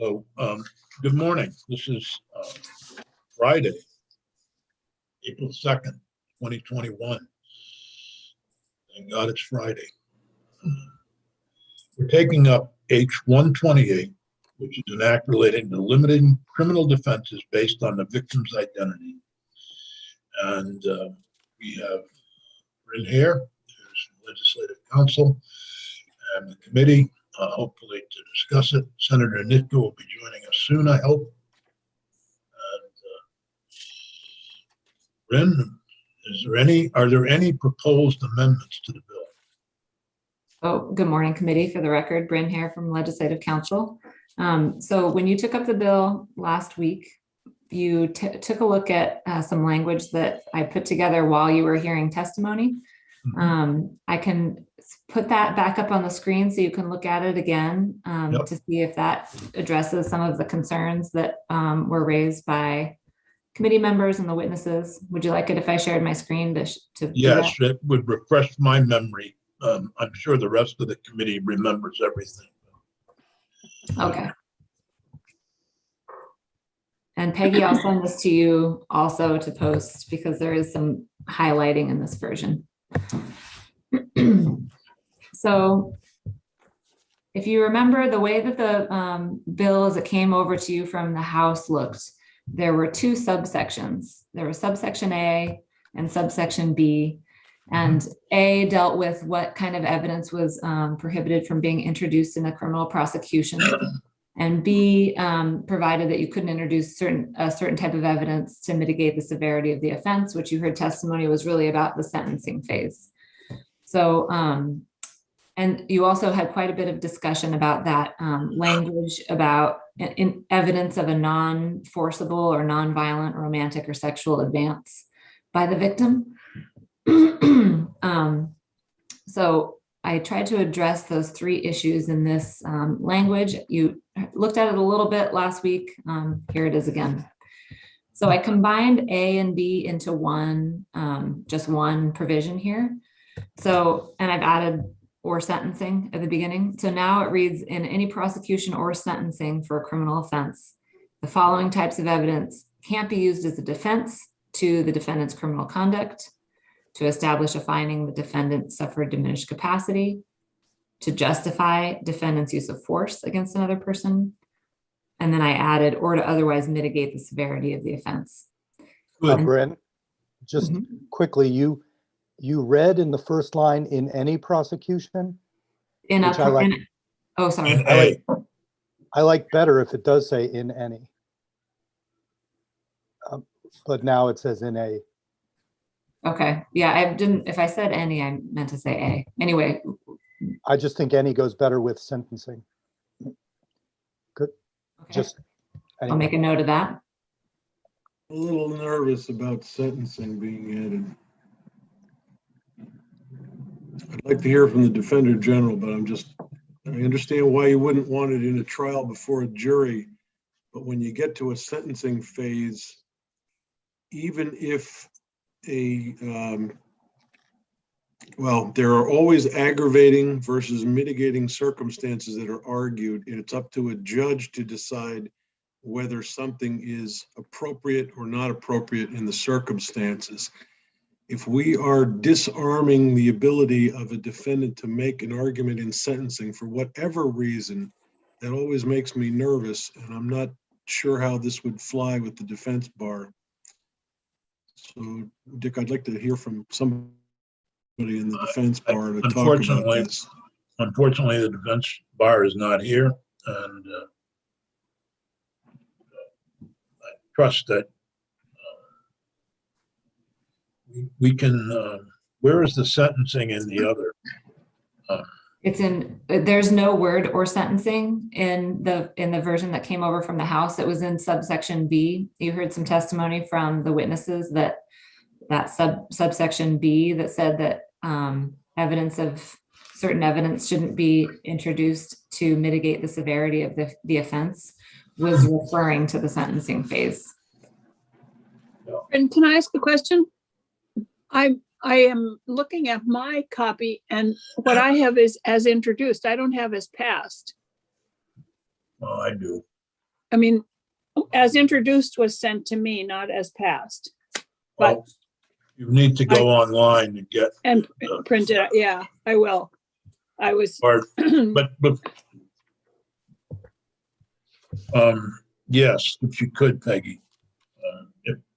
So, good morning. This is Friday, April 2nd, 2021. Thank God it's Friday. We're taking up H-128, which is an act relating to limiting criminal defenses based on the victim's identity. And we have Bryn here, who's from Legislative Council, and the committee, hopefully to discuss it. Senator Nitka will be joining us soon, I hope. And Bryn, are there any proposed amendments to the bill? Oh, good morning, committee. For the record, Bryn here from Legislative Council. So when you took up the bill last week, you took a look at some language that I put together while you were hearing testimony. I can put that back up on the screen so you can look at it again to see if that addresses some of the concerns that were raised by committee members and the witnesses. Would you like it if I shared my screen to Yes, it would refresh my memory. I'm sure the rest of the committee remembers everything. Okay. And Peggy, I'll send this to you also to post because there is some highlighting in this version. So if you remember the way that the bill as it came over to you from the House looked, there were two subsections. There was subsection A and subsection B. And A dealt with what kind of evidence was prohibited from being introduced in a criminal prosecution. And B provided that you couldn't introduce a certain type of evidence to mitigate the severity of the offense, which you heard testimony was really about the sentencing phase. So, and you also had quite a bit of discussion about that language about in evidence of a non-forcible or non-violent romantic or sexual advance by the victim. So I tried to address those three issues in this language. You looked at it a little bit last week. Here it is again. So I combined A and B into one, just one provision here. So, and I've added or sentencing at the beginning. So now it reads, in any prosecution or sentencing for a criminal offense, the following types of evidence can't be used as a defense to the defendant's criminal conduct: to establish a finding the defendant suffered diminished capacity, to justify defendant's use of force against another person. And then I added, or to otherwise mitigate the severity of the offense. Bryn, just quickly, you read in the first line, in any prosecution? Oh, sorry. I like better if it does say in any. But now it says in a. Okay. Yeah, I didn't, if I said any, I meant to say A. Anyway. I just think any goes better with sentencing. Good. Okay. Just anyway. I'll make a note of that. A little nervous about sentencing being added. I'd like to hear from the Defender General, but I understand why you wouldn't want it in a trial before a jury. But when you get to a sentencing phase, even if well, there are always aggravating versus mitigating circumstances that are argued, and it's up to a judge to decide whether something is appropriate or not appropriate in the circumstances. If we are disarming the ability of a defendant to make an argument in sentencing for whatever reason, that always makes me nervous, and I'm not sure how this would fly with the defense bar. So, Dick, I'd like to hear from somebody in the defense bar to talk about this. Unfortunately, the defense bar is not here, and I trust that we can. Where is the sentencing in the other? There's no word or sentencing in the version that came over from the House. It was in subsection B. You heard some testimony from the witnesses that subsection B that said that certain evidence shouldn't be introduced to mitigate the severity of the offense was referring to the sentencing phase. And can I ask a question? I am looking at my copy, and what I have is as introduced. I don't have as passed. Oh, I do. I mean, as introduced was sent to me, not as passed. But, Well, you need to go online and get, and print it, yeah, I will. I was, or, but, yes, if you could, Peggy,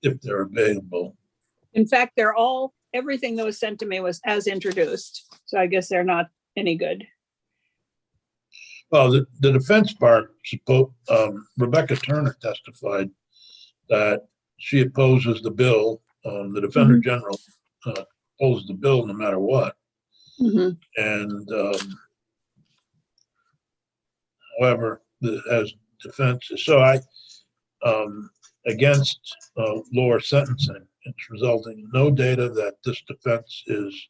if they're available. in fact, they're all, everything that was sent to me was as introduced. So I guess they're not any good. Well, the defense bar, Rebecca Turner testified that she opposes the bill. The Defender General opposes the bill no matter what. Mhm. And however, as defense, so against lower sentencing, it's resulting in no data that this defense is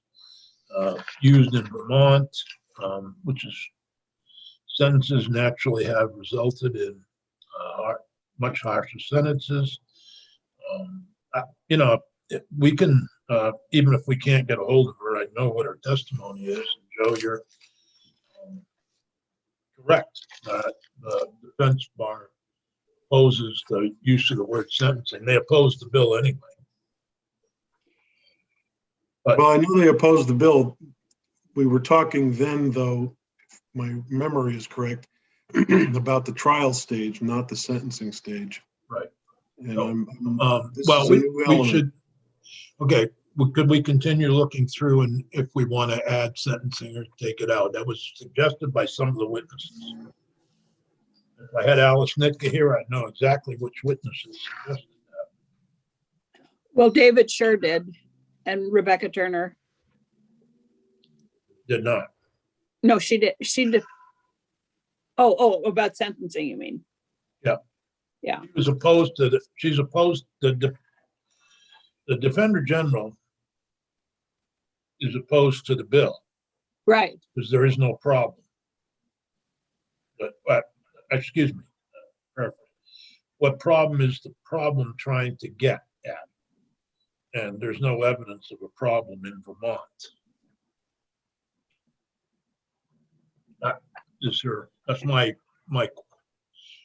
used in Vermont, which is sentences naturally have resulted in much harsher sentences. We can, even if we can't get a hold of her, I know what her testimony is. And Joe, you're correct. The defense bar opposes the use of the word sentencing. They oppose the bill anyway. But, Well, I know they opposed the bill. We were talking then, though, if my memory is correct, about the trial stage, not the sentencing stage. right. And this Well, is a new we element. should, okay, could we continue looking through, and if we want to add sentencing or take it out? That was suggested by some of the witnesses. If I had Alice Nitka here, I'd know exactly which witnesses suggested that. Well, David sure did. And Rebecca Turner. Did not. No, she did. She did. Oh, about sentencing, you mean? Yeah. Yeah. She's opposed to the Defender General is opposed to the bill Right. because there is no problem. But excuse me, perfect. What problem is the problem trying to get at? And there's no evidence of a problem in Vermont. That's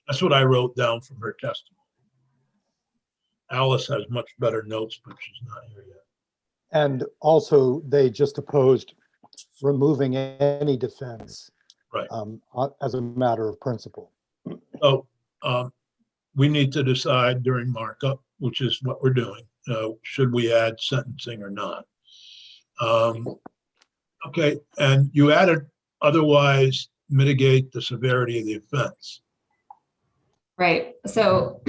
that's what I wrote down from her testimony. Alice has much better notes, but she's not here yet. And also, they just opposed removing any defense, Right. As a matter of principle. So we need to decide during markup, which is what we're doing. Should we add sentencing or not? Okay, and you added otherwise mitigate the severity of the offense. Right. So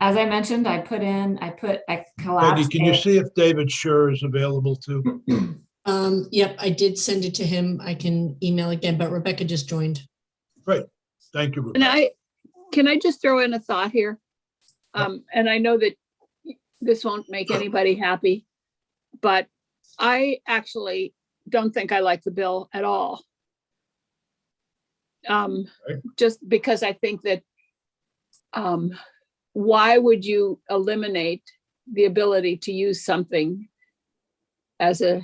as I mentioned, I Peggy, collapsed. can you see if David Scher is available too? Yep, I did send it to him. I can email again, but Rebecca just joined. Great. Thank you, And Rebecca. can I just throw in a thought here? And I know that this won't make anybody happy, but I actually don't think I like the bill at all. Just because I think that why would you eliminate the ability to use something as a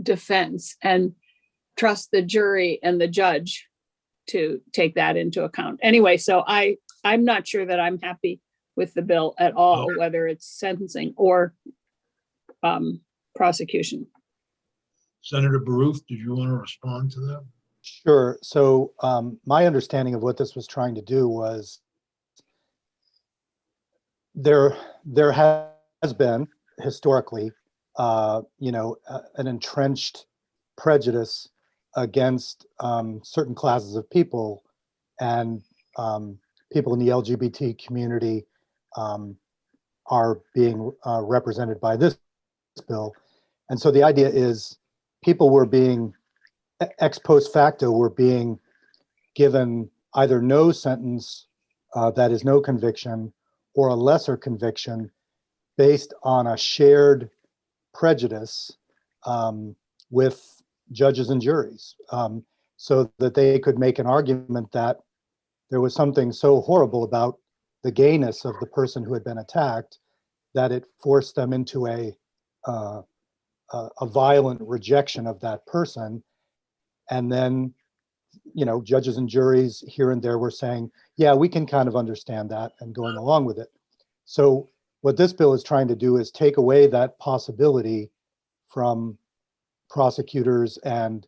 defense and trust the jury and the judge to take that into account? Anyway, so I'm not sure that I'm happy with the bill at all, whether it's sentencing or prosecution. Senator Baruch, did you want to respond to that? Sure. So my understanding of what this was trying to do was there has been historically, an entrenched prejudice against certain classes of people, and people in the LGBT community are being represented by this bill. And so the idea is people were being ex post facto were being given either no sentence, that is no conviction, or a lesser conviction based on a shared prejudice with judges and juries, so that they could make an argument that there was something so horrible about the gayness of the person who had been attacked that it forced them into a violent rejection of that person. And then judges and juries here and there were saying, yeah, we can kind of understand that and going along with it. So what this bill is trying to do is take away that possibility from prosecutors and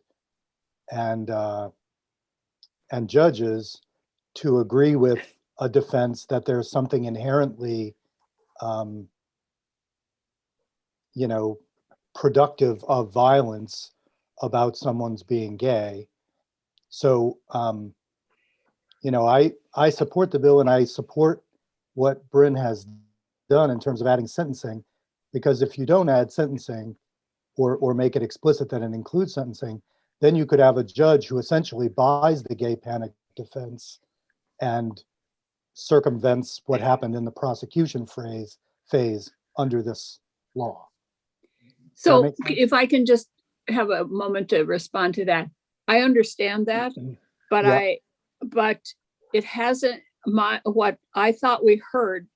judges to agree with a defense that there's something inherently, productive of violence about someone's being gay. So, I support the bill and I support what Bryn has done in terms of adding sentencing, because if you don't add sentencing or make it explicit that it includes sentencing, then you could have a judge who essentially buys the gay panic defense and circumvents what happened in the prosecution phase under this law. So if I can just have a moment to respond to that. I understand that, but Yeah. but it hasn't, what I thought we heard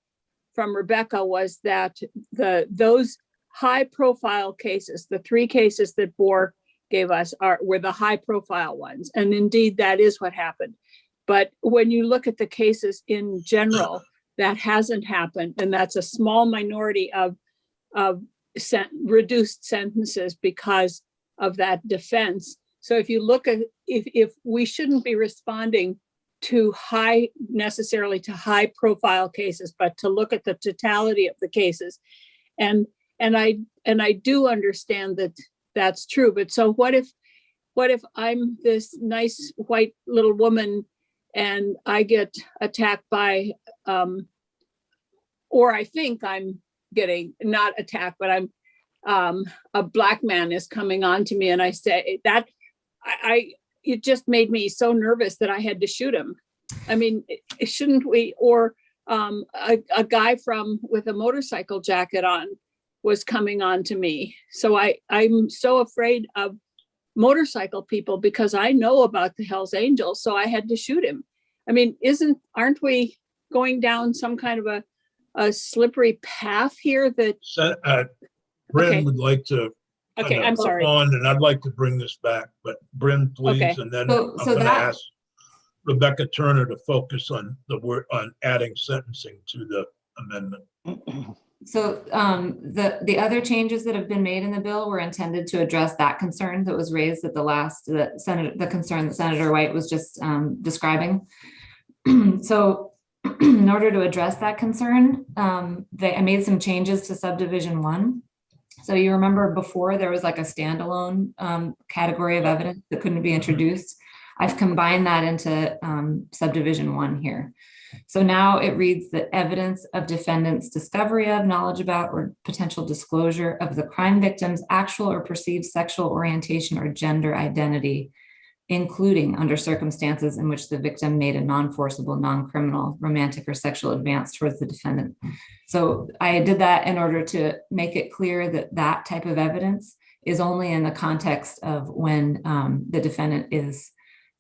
from Rebecca was that those high profile cases, the 3 cases that Bohr gave us were the high profile ones. And indeed that is what happened. But when you look at the cases in general, that hasn't happened. And that's a small minority of reduced sentences because of that defense. So if you look at, if we shouldn't be responding to necessarily to high profile cases, but to look at the totality of the cases. And I do understand that that's true. But so what if I'm this nice white little woman and I get attacked by, or I think I'm getting not attacked, but I'm a Black man is coming on to me, and I say that it just made me so nervous that I had to shoot him. I mean, shouldn't we? Or a guy with a motorcycle jacket on was coming on to me. So I'm so afraid of motorcycle people because I know about the Hells Angels, so I had to shoot him. I mean, aren't we going down some kind of a slippery path here that Bryn Okay. would like to Okay, I'm sorry. on, and I'd like to bring this back, but Bryn, please, Okay. and then So I'm going to that- ask Rebecca Turner to focus on on adding sentencing to the amendment. So the other changes that have been made in the bill were intended to address that concern that was raised at the concern that Senator White was just describing. So in order to address that concern, I made some changes to subdivision 1. So you remember before there was like a standalone category of evidence that couldn't be introduced. I've combined that into subdivision 1 here. So now it reads that evidence of defendant's discovery of, knowledge about, or potential disclosure of the crime victim's actual or perceived sexual orientation or gender identity, including under circumstances in which the victim made a non-forcible, non-criminal, romantic, or sexual advance towards the defendant. So I did that in order to make it clear that that type of evidence is only in the context of when the defendant is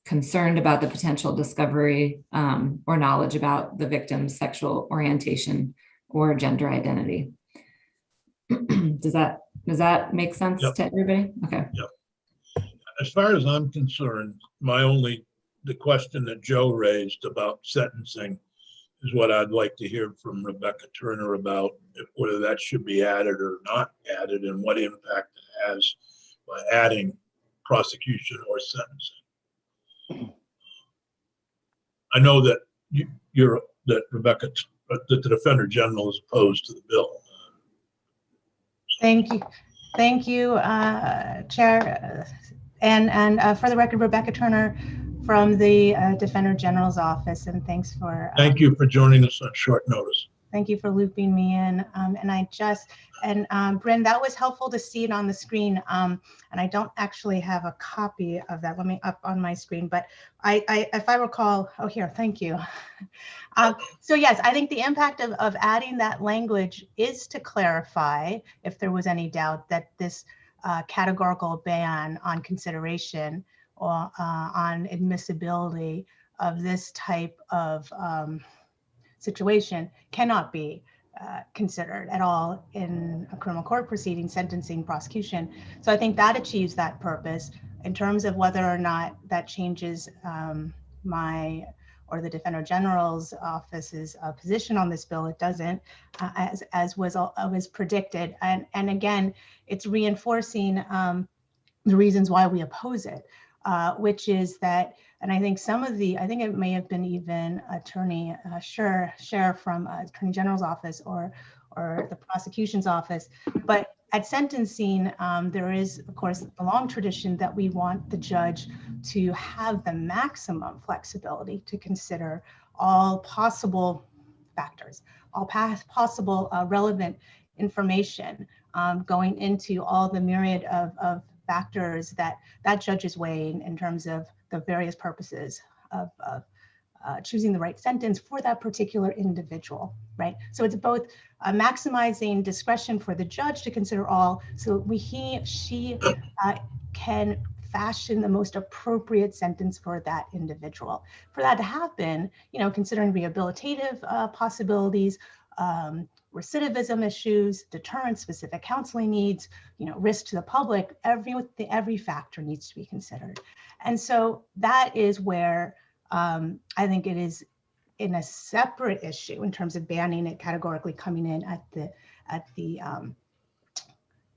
concerned about the potential discovery or knowledge about the victim's sexual orientation or gender identity. Does that make sense Yep. to everybody? Okay. Yep. As far as I'm concerned, the question that Joe raised about sentencing is what I'd like to hear from Rebecca Turner about, whether that should be added or not added and what impact it has by adding prosecution or sentencing. I know that Rebecca, that the Defender General is opposed to the bill. Thank you, Chair. And for the record, Rebecca Turner from the Defender General's office, and thanks for Thank you for joining us on short notice. Thank you for looping me in. Bryn, that was helpful to see it on the screen. And I don't actually have a copy of that. Let me up on my screen, but if I recall, oh, here, thank you. So yes, I think the impact of adding that language is to clarify, if there was any doubt, that this categorical ban on consideration or on admissibility of this type of situation cannot be considered at all in a criminal court proceeding, sentencing, prosecution. So I think that achieves that purpose. In terms of whether or not that changes my or the Defender General's office's position on this bill, it doesn't, as was predicted. And again, it's reinforcing the reasons why we oppose it, which is that, and I think I think it may have been even Attorney Scher from Attorney General's office or the prosecution's office, but at sentencing, there is, of course, a long tradition that we want the judge to have the maximum flexibility to consider all possible factors, all possible relevant information going into all the myriad of factors that judge is weighing in terms of the various purposes of choosing the right sentence for that particular individual, right? So it's both maximizing discretion for the judge to consider all, so she can fashion the most appropriate sentence for that individual. For that to happen, considering rehabilitative possibilities, recidivism issues, deterrence, specific counseling needs, risk to the public, every factor needs to be considered. And so that is where I think it is in a separate issue in terms of banning it categorically coming in at the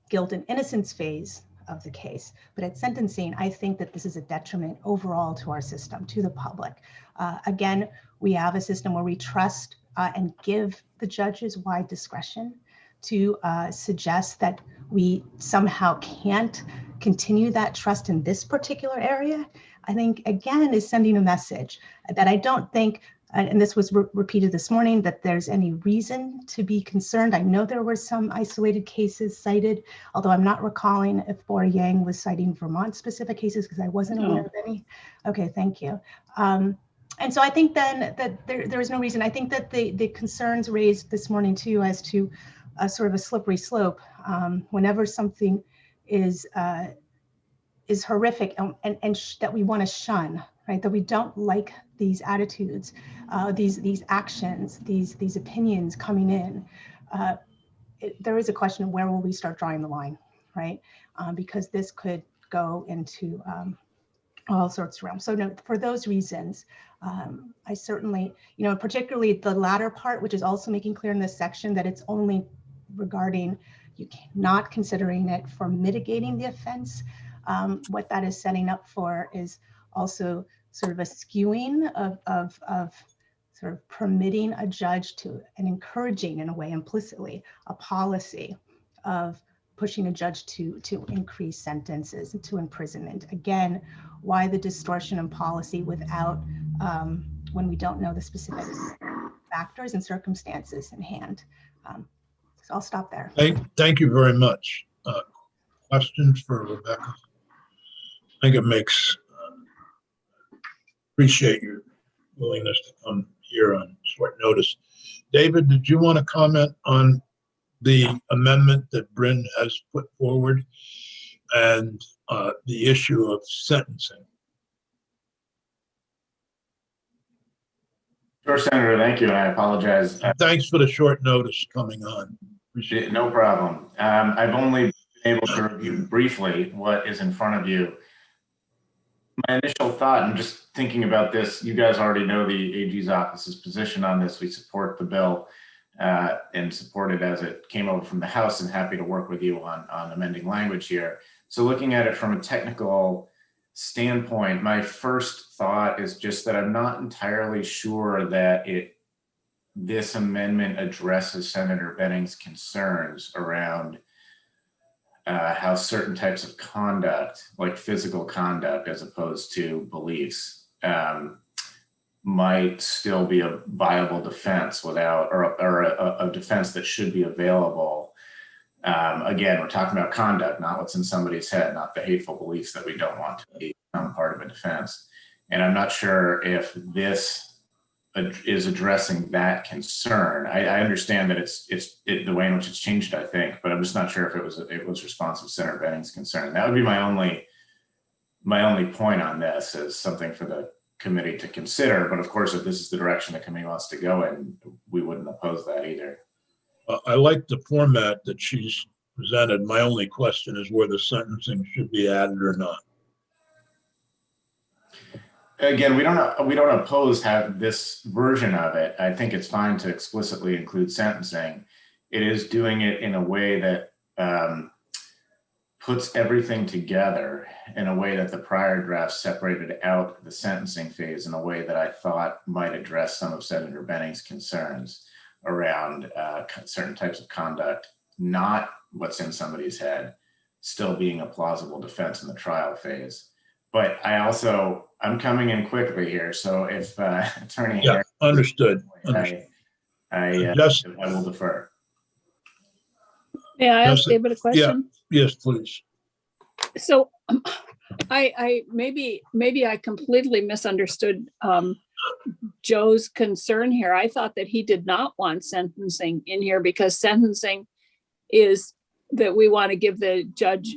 guilt and innocence phase of the case. But at sentencing, I think that this is a detriment overall to our system, to the public. Again, we have a system where we trust and give the judges wide discretion to suggest that we somehow can't continue that trust in this particular area, I think, again, is sending a message that I don't think, and this was repeated this morning, that there's any reason to be concerned. I know there were some isolated cases cited, although I'm not recalling if Bora Yang was citing Vermont-specific cases because I wasn't aware of any. Okay, thank you. And so I think then that there is no reason. I think that the concerns raised this morning too as to a sort of a slippery slope, whenever something is horrific and that we want to shun, right? That we don't like these attitudes, these actions, these opinions coming in. There is a question of where will we start drawing the line, right? Because this could go into all sorts of realms. So no, for those reasons, I certainly, particularly the latter part, which is also making clear in this section that it's only regarding you not considering it for mitigating the offense. What that is setting up for is also sort of a skewing of sort of permitting a judge to, and encouraging in a way implicitly, a policy of pushing a judge to increase sentences to imprisonment. Again, why the distortion in policy without, when we don't know the specific factors and circumstances in hand. So I'll stop there. Thank you very much. Questions for Rebecca? I think it makes, appreciate your willingness to come here on short notice. David, did you want to comment on the amendment that Bryn has put forward and the issue of sentencing? Sure, Senator, thank you. And I apologize. Thanks for the short notice coming on. Appreciate it. No problem. I've only been able to review briefly what is in front of you. My initial thought, and just thinking about this, you guys already know the AG's office's position on this. We support the bill and support it as it came over from the House, and happy to work with you on amending language here. So looking at it from a technical standpoint, my first thought is just that I'm not entirely sure that this amendment addresses Senator Benning's concerns around how certain types of conduct, like physical conduct as opposed to beliefs, might still be a viable defense without, or a defense that should be available. Again, we're talking about conduct, not what's in somebody's head, not the hateful beliefs that we don't want to become part of a defense. And I'm not sure if this is addressing that concern. I understand that it's the way in which it's changed, I think, but I'm just not sure if it was responsive to Senator Benning's concern. That would be my only point on this, as something for the committee to consider. But of course, if this is the direction the committee wants to go in, we wouldn't oppose that either. I like the format that she's presented. My only question is whether sentencing should be added or not. Again, we don't oppose have this version of it. I think it's fine to explicitly include sentencing. It is doing it in a way that puts everything together in a way that the prior draft separated out the sentencing phase in a way that I thought might address some of Senator Benning's concerns around certain types of conduct, not what's in somebody's head, still being a plausible defense in the trial phase. But I'm coming in quickly here, so if Attorney Yeah, Harris, understood. I Just, will defer. May I ask Yes, David a question? yes, please. So I maybe I completely misunderstood Joe's concern here. I thought that he did not want sentencing in here because sentencing is that we want to give the judge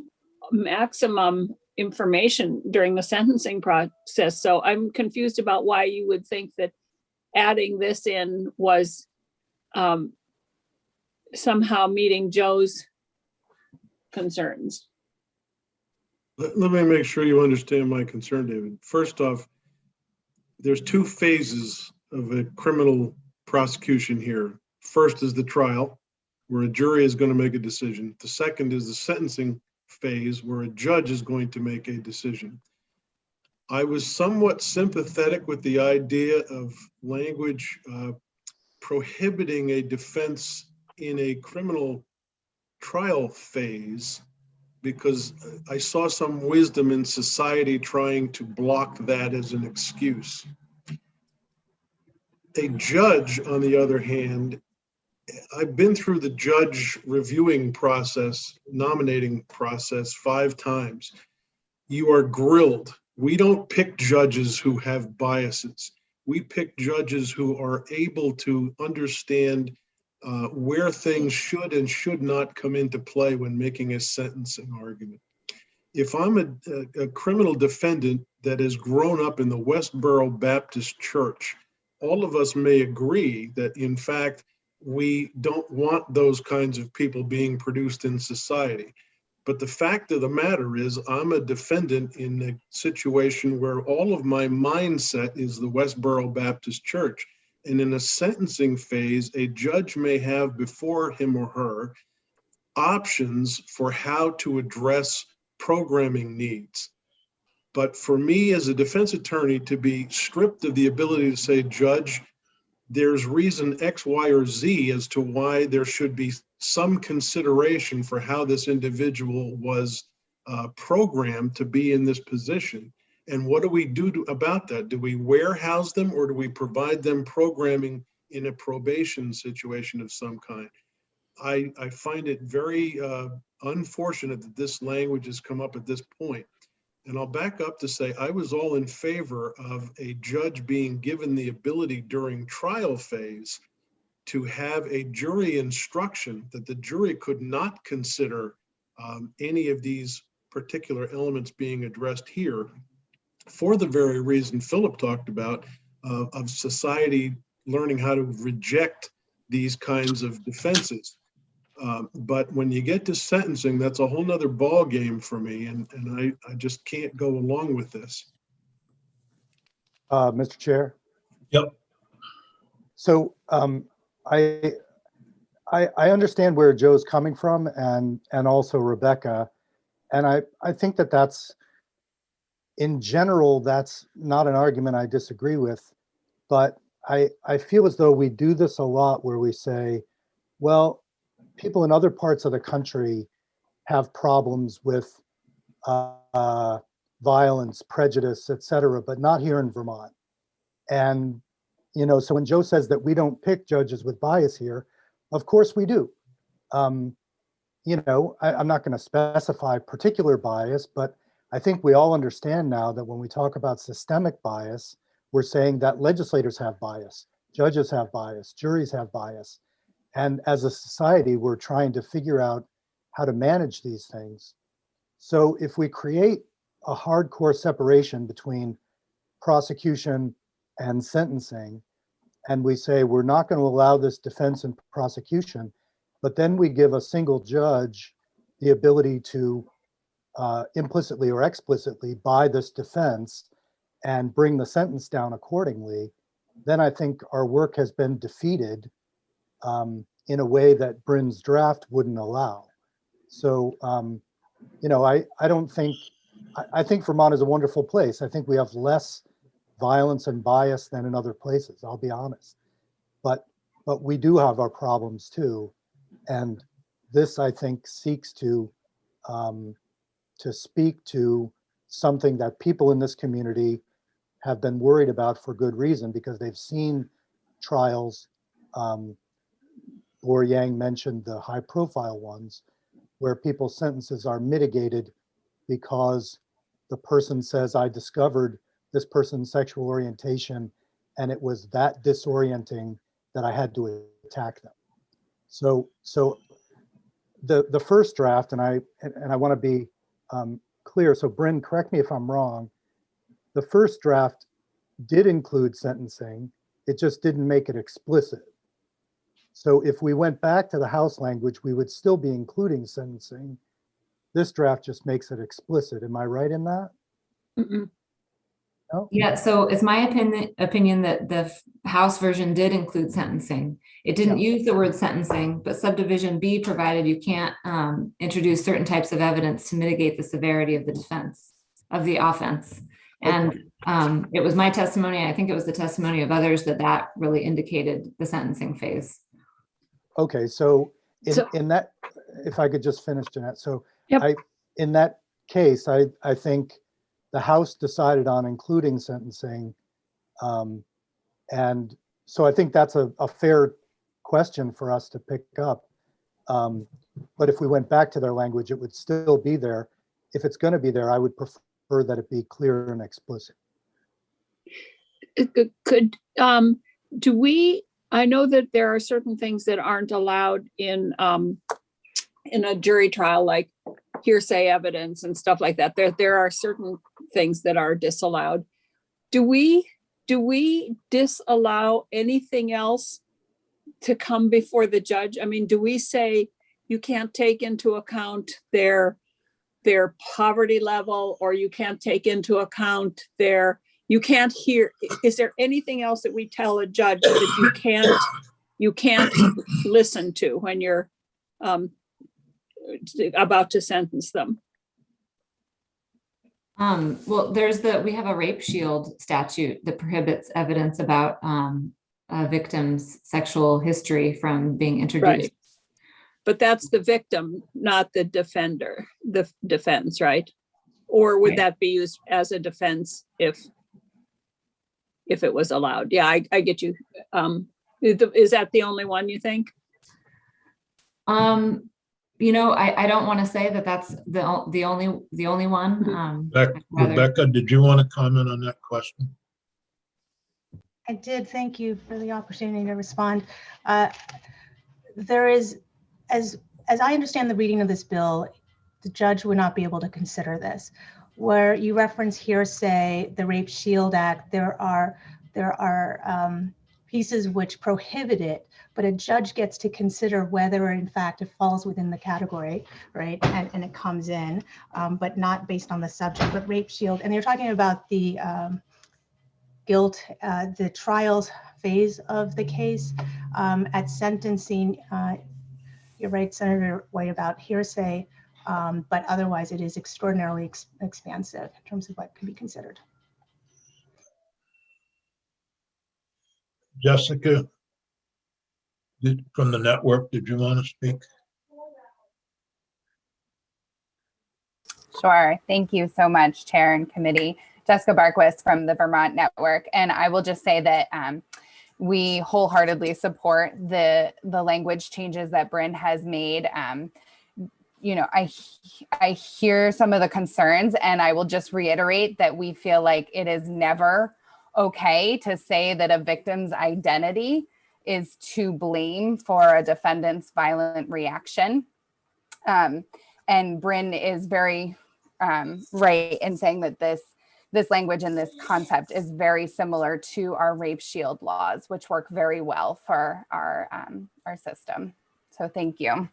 maximum information during the sentencing process. So I'm confused about why you would think that adding this in was somehow meeting Joe's concerns. Let me make sure you understand my concern, David. First off, there's two phases of a criminal prosecution here. First is the trial, where a jury is going to make a decision. The second is the sentencing phase, where a judge is going to make a decision. I was somewhat sympathetic with the idea of language prohibiting a defense in a criminal trial phase, because I saw some wisdom in society trying to block that as an excuse. A judge, on the other hand, I've been through the judge reviewing process, nominating process 5 times. You are grilled. We don't pick judges who have biases. We pick judges who are able to understand where things should and should not come into play when making a sentencing argument. If I'm a criminal defendant that has grown up in the Westboro Baptist Church, all of us may agree that, in fact, we don't want those kinds of people being produced in society. But the fact of the matter is, I'm a defendant in a situation where all of my mindset is the Westboro Baptist Church. And in a sentencing phase, a judge may have before him or her options for how to address programming needs. But for me as a defense attorney to be stripped of the ability to say, Judge, there's reason X, Y, or Z as to why there should be some consideration for how this individual was programmed to be in this position. And what do we do about that? Do we warehouse them, or do we provide them programming in a probation situation of some kind? I find it very unfortunate that this language has come up at this point. And I'll back up to say I was all in favor of a judge being given the ability during trial phase to have a jury instruction that the jury could not consider any of these particular elements being addressed here, for the very reason Philip talked about of society learning how to reject these kinds of defenses. But when you get to sentencing, that's a whole nother ball game for me, and I just can't go along with this. Mr. Chair. Yep. So I understand where Joe's coming from, and also Rebecca, and I think that that's, in general, that's not an argument I disagree with, but I feel as though we do this a lot where we say, well, people in other parts of the country have problems with violence, prejudice, et cetera, but not here in Vermont. And, you know, so when Joe says that we don't pick judges with bias here, of course we do. You know, I'm not going to specify particular bias, but I think we all understand now that when we talk about systemic bias, we're saying that legislators have bias, judges have bias, juries have bias. And as a society, we're trying to figure out how to manage these things. So if we create a hardcore separation between prosecution and sentencing, and we say we're not going to allow this defense and prosecution, but then we give a single judge the ability to implicitly or explicitly buy this defense, and bring the sentence down accordingly, then I think our work has been defeated in a way that Bryn's draft wouldn't allow. So, I don't think, I think Vermont is a wonderful place. I think we have less violence and bias than in other places, I'll be honest. But we do have our problems too. And this, I think, seeks to speak to something that people in this community have been worried about for good reason, because they've seen trials. Or Yang mentioned the high profile ones where people's sentences are mitigated because the person says, I discovered this person's sexual orientation and it was that disorienting that I had to attack them. So the first draft, and I want to be clear, so Bryn, correct me if I'm wrong, the first draft did include sentencing, it just didn't make it explicit. So if we went back to the House language, we would still be including sentencing. This draft just makes it explicit. Am I right in that? Mm-mm. No? Yeah, so it's my opinion that the House version did include sentencing. It didn't use the word sentencing, but subdivision B provided you can't introduce certain types of evidence to mitigate the severity of the defense of the offense. And it was my testimony, I think it was the testimony of others, that really indicated the sentencing phase. Okay, so in that, if I could just finish, Jeanette. So Yep. In that case, I think the House decided on including sentencing. And so I think that's a fair question for us to pick up. But if we went back to their language, it would still be there. If it's going to be there, I would prefer that it be clear and explicit. Do we, I know that there are certain things that aren't allowed in a jury trial, like hearsay evidence and stuff like that. There are certain things that are disallowed. Do we disallow anything else to come before the judge? I mean, do we say you can't take into account their poverty level, or you can't take into account you can't hear? Is there anything else that we tell a judge that you can't listen to when you're about to sentence them? Well, we have a rape shield statute that prohibits evidence about a victim's sexual history from being introduced. Right. But that's the victim, not the defender, the defense, right? Or would that be used as a defense if it was allowed? Yeah, I get you. Is that the only one you think? I don't want to say that that's the only one. Rebecca, did you want to comment on that question? I did. Thank you for the opportunity to respond. There is, as I understand the reading of this bill, the judge would not be able to consider this. Where you reference hearsay, the Rape Shield Act, there are pieces which prohibit it, but a judge gets to consider whether in fact it falls within the category, right? And it comes in, but not based on the subject. But Rape Shield, and you're talking about the guilt, the trials phase of the case. At sentencing, you're right, Senator White, about hearsay, but otherwise it is extraordinarily expansive in terms of what can be considered. Jessica, from the network, did you want to speak? Sure. Thank you so much, Chair and Committee. Jessica Barquist from the Vermont Network. And I will just say that we wholeheartedly support the language changes that Bryn has made. I hear some of the concerns, and I will just reiterate that we feel like it is never okay to say that a victim's identity is to blame for a defendant's violent reaction. And Bryn is very right in saying that this language and this concept is very similar to our rape shield laws, which work very well for our system. So thank you.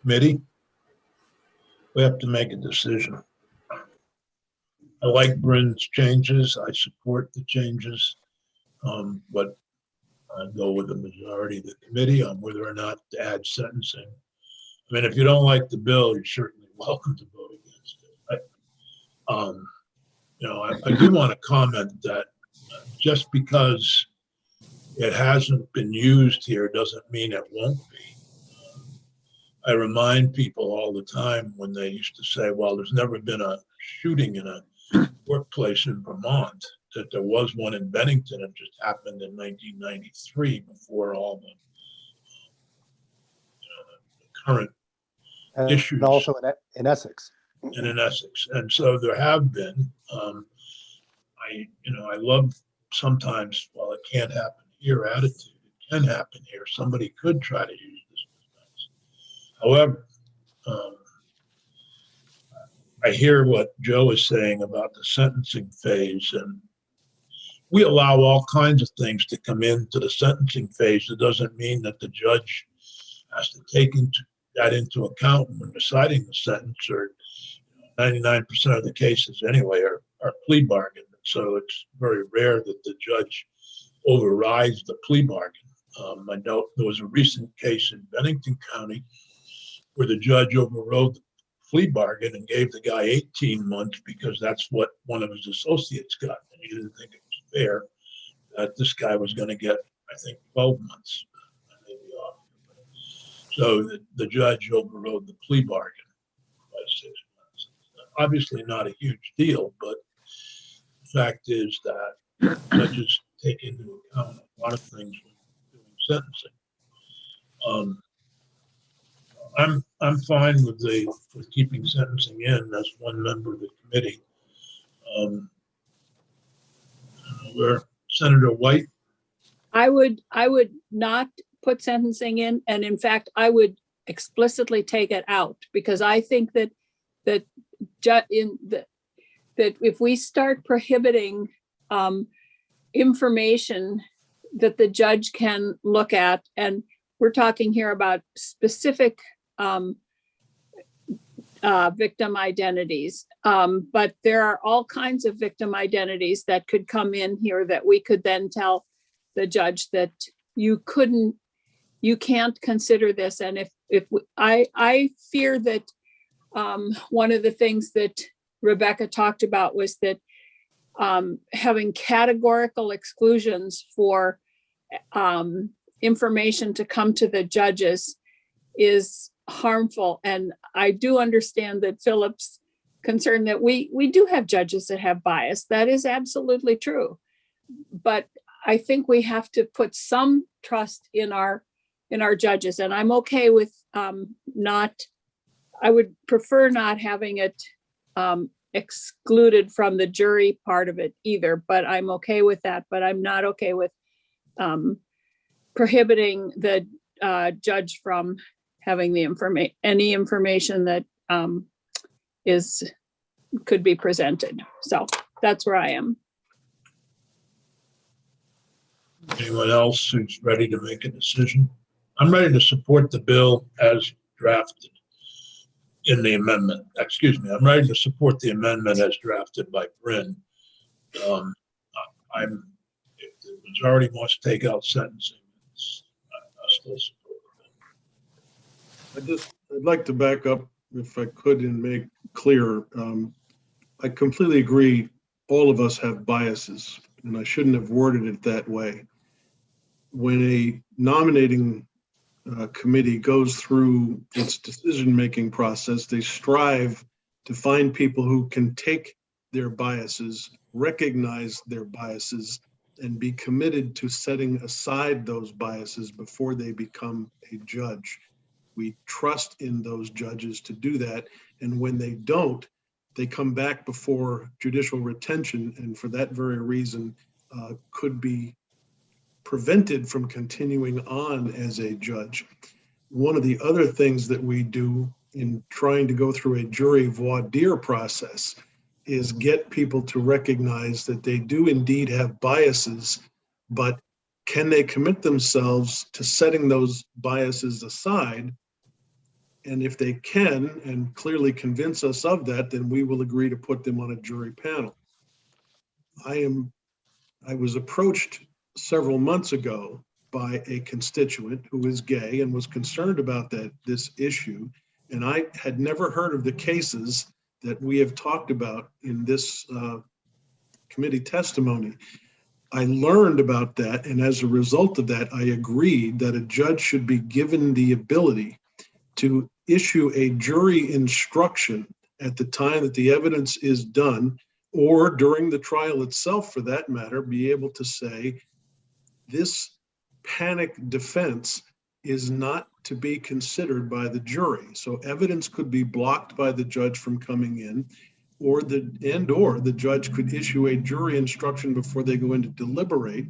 Committee? we have to make a decision. I like Bryn's changes. I support the changes. But I go with the majority of the committee on whether or not to add sentencing. I mean, if you don't like the bill, you're certainly welcome to vote against it. I do want to comment that just because it hasn't been used here doesn't mean it won't be. I remind people all the time when they used to say, well, there's never been a shooting in a workplace in Vermont, that there was one in Bennington. It just happened in 1993 before all the current And issues. also in Essex. And in Essex. And so there have been, I love sometimes, well, it can't happen here attitude. It can happen here. Somebody could try to use this defense. However, I hear what Joe is saying about the sentencing phase, and we allow all kinds of things to come into the sentencing phase. It doesn't mean that the judge has to take that into account when deciding the sentence, or 99% of the cases anyway are plea bargain. So it's very rare that the judge overrides the plea bargain. I know there was a recent case in Bennington County where the judge overrode the plea bargain and gave the guy 18 months because that's what one of his associates got. And he didn't think it was fair that this guy was going to get, I think, 12 months. So the judge overrode the plea bargain by 6 months. Obviously not a huge deal, but the fact is that judges take into account a lot of things when doing sentencing. I'm fine with keeping sentencing in as one member of the committee. Where Senator White? I would not put sentencing in, and in fact, I would explicitly take it out, because I think that if we start prohibiting information that the judge can look at, and we're talking here about specific victim identities, but there are all kinds of victim identities that could come in here that we could then tell the judge that you can't consider this. And I fear that one of the things that Rebecca talked about was that having categorical exclusions for information to come to the judges is harmful. And I do understand that Philip's concerned that we do have judges that have bias. That is absolutely true. But I think we have to put some trust in our judges. And I'm okay with I would prefer not having it excluded from the jury part of it either, but I'm okay with that. But I'm not okay with prohibiting the judge from having any information that could be presented. So that's where I am. Anyone else who's ready to make a decision? I'm ready to support the bill as drafted in the amendment. Excuse me. I'm ready to support the amendment as drafted by Bryn. If the majority wants to take out sentencing, I still support it. I'd like to back up, if I could, and make clear. I completely agree. All of us have biases, and I shouldn't have worded it that way. When a nominating committee goes through its decision-making process, they strive to find people who can take their biases, recognize their biases, and be committed to setting aside those biases before they become a judge. We trust in those judges to do that. And when they don't, they come back before judicial retention, and for that very reason could be prevented from continuing on as a judge. One of the other things that we do in trying to go through a jury voir dire process is get people to recognize that they do indeed have biases, but can they commit themselves to setting those biases aside And if they can and clearly convince us of that, then we will agree to put them on a jury panel. I was approached several months ago by a constituent who is gay and was concerned about this issue. And I had never heard of the cases that we have talked about in this committee testimony. I learned about that, and as a result of that, I agreed that a judge should be given the ability to issue a jury instruction at the time that the evidence is done, or during the trial itself for that matter, be able to say, this panic defense is not to be considered by the jury. So evidence could be blocked by the judge from coming in, or the judge could issue a jury instruction before they go in to deliberate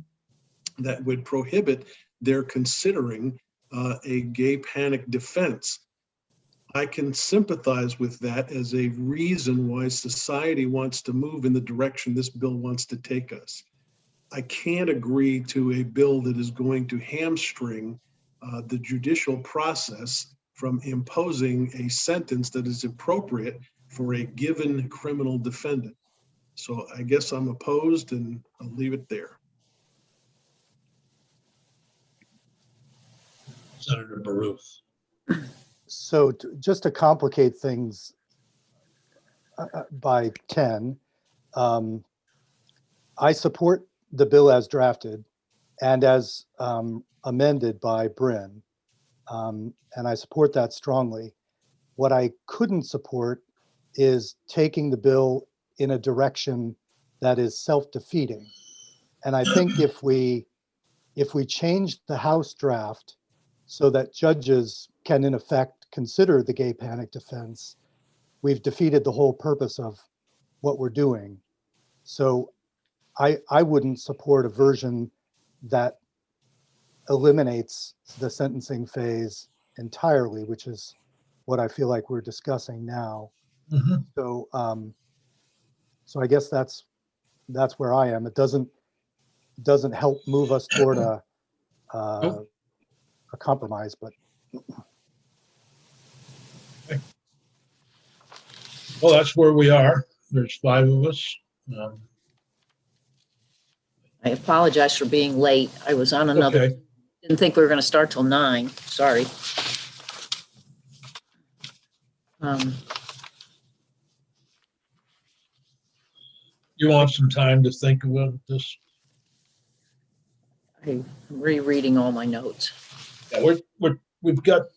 that would prohibit their considering a gay panic defense. I can sympathize with that as a reason why society wants to move in the direction this bill wants to take us. I can't agree to a bill that is going to hamstring the judicial process from imposing a sentence that is appropriate for a given criminal defendant. So I guess I'm opposed, and I'll leave it there. Senator Baruth. So just to complicate things by 10, I support the bill as drafted and as amended by Bryn, and I support that strongly. What I couldn't support is taking the bill in a direction that is self-defeating. And I think if we change the House draft so that judges can in effect consider the gay panic defense, we've defeated the whole purpose of what we're doing. So I wouldn't support a version that eliminates the sentencing phase entirely, which is what I feel like we're discussing now. Mhm. So so I guess that's where I am. It doesn't help move us toward a compromise, but Well, that's where we are. There's 5 of us. I apologize for being late. I was on another, Okay. didn't think we were going to start till 9. Sorry. You want some time to think about this? I'm rereading all my notes. Yeah, we've got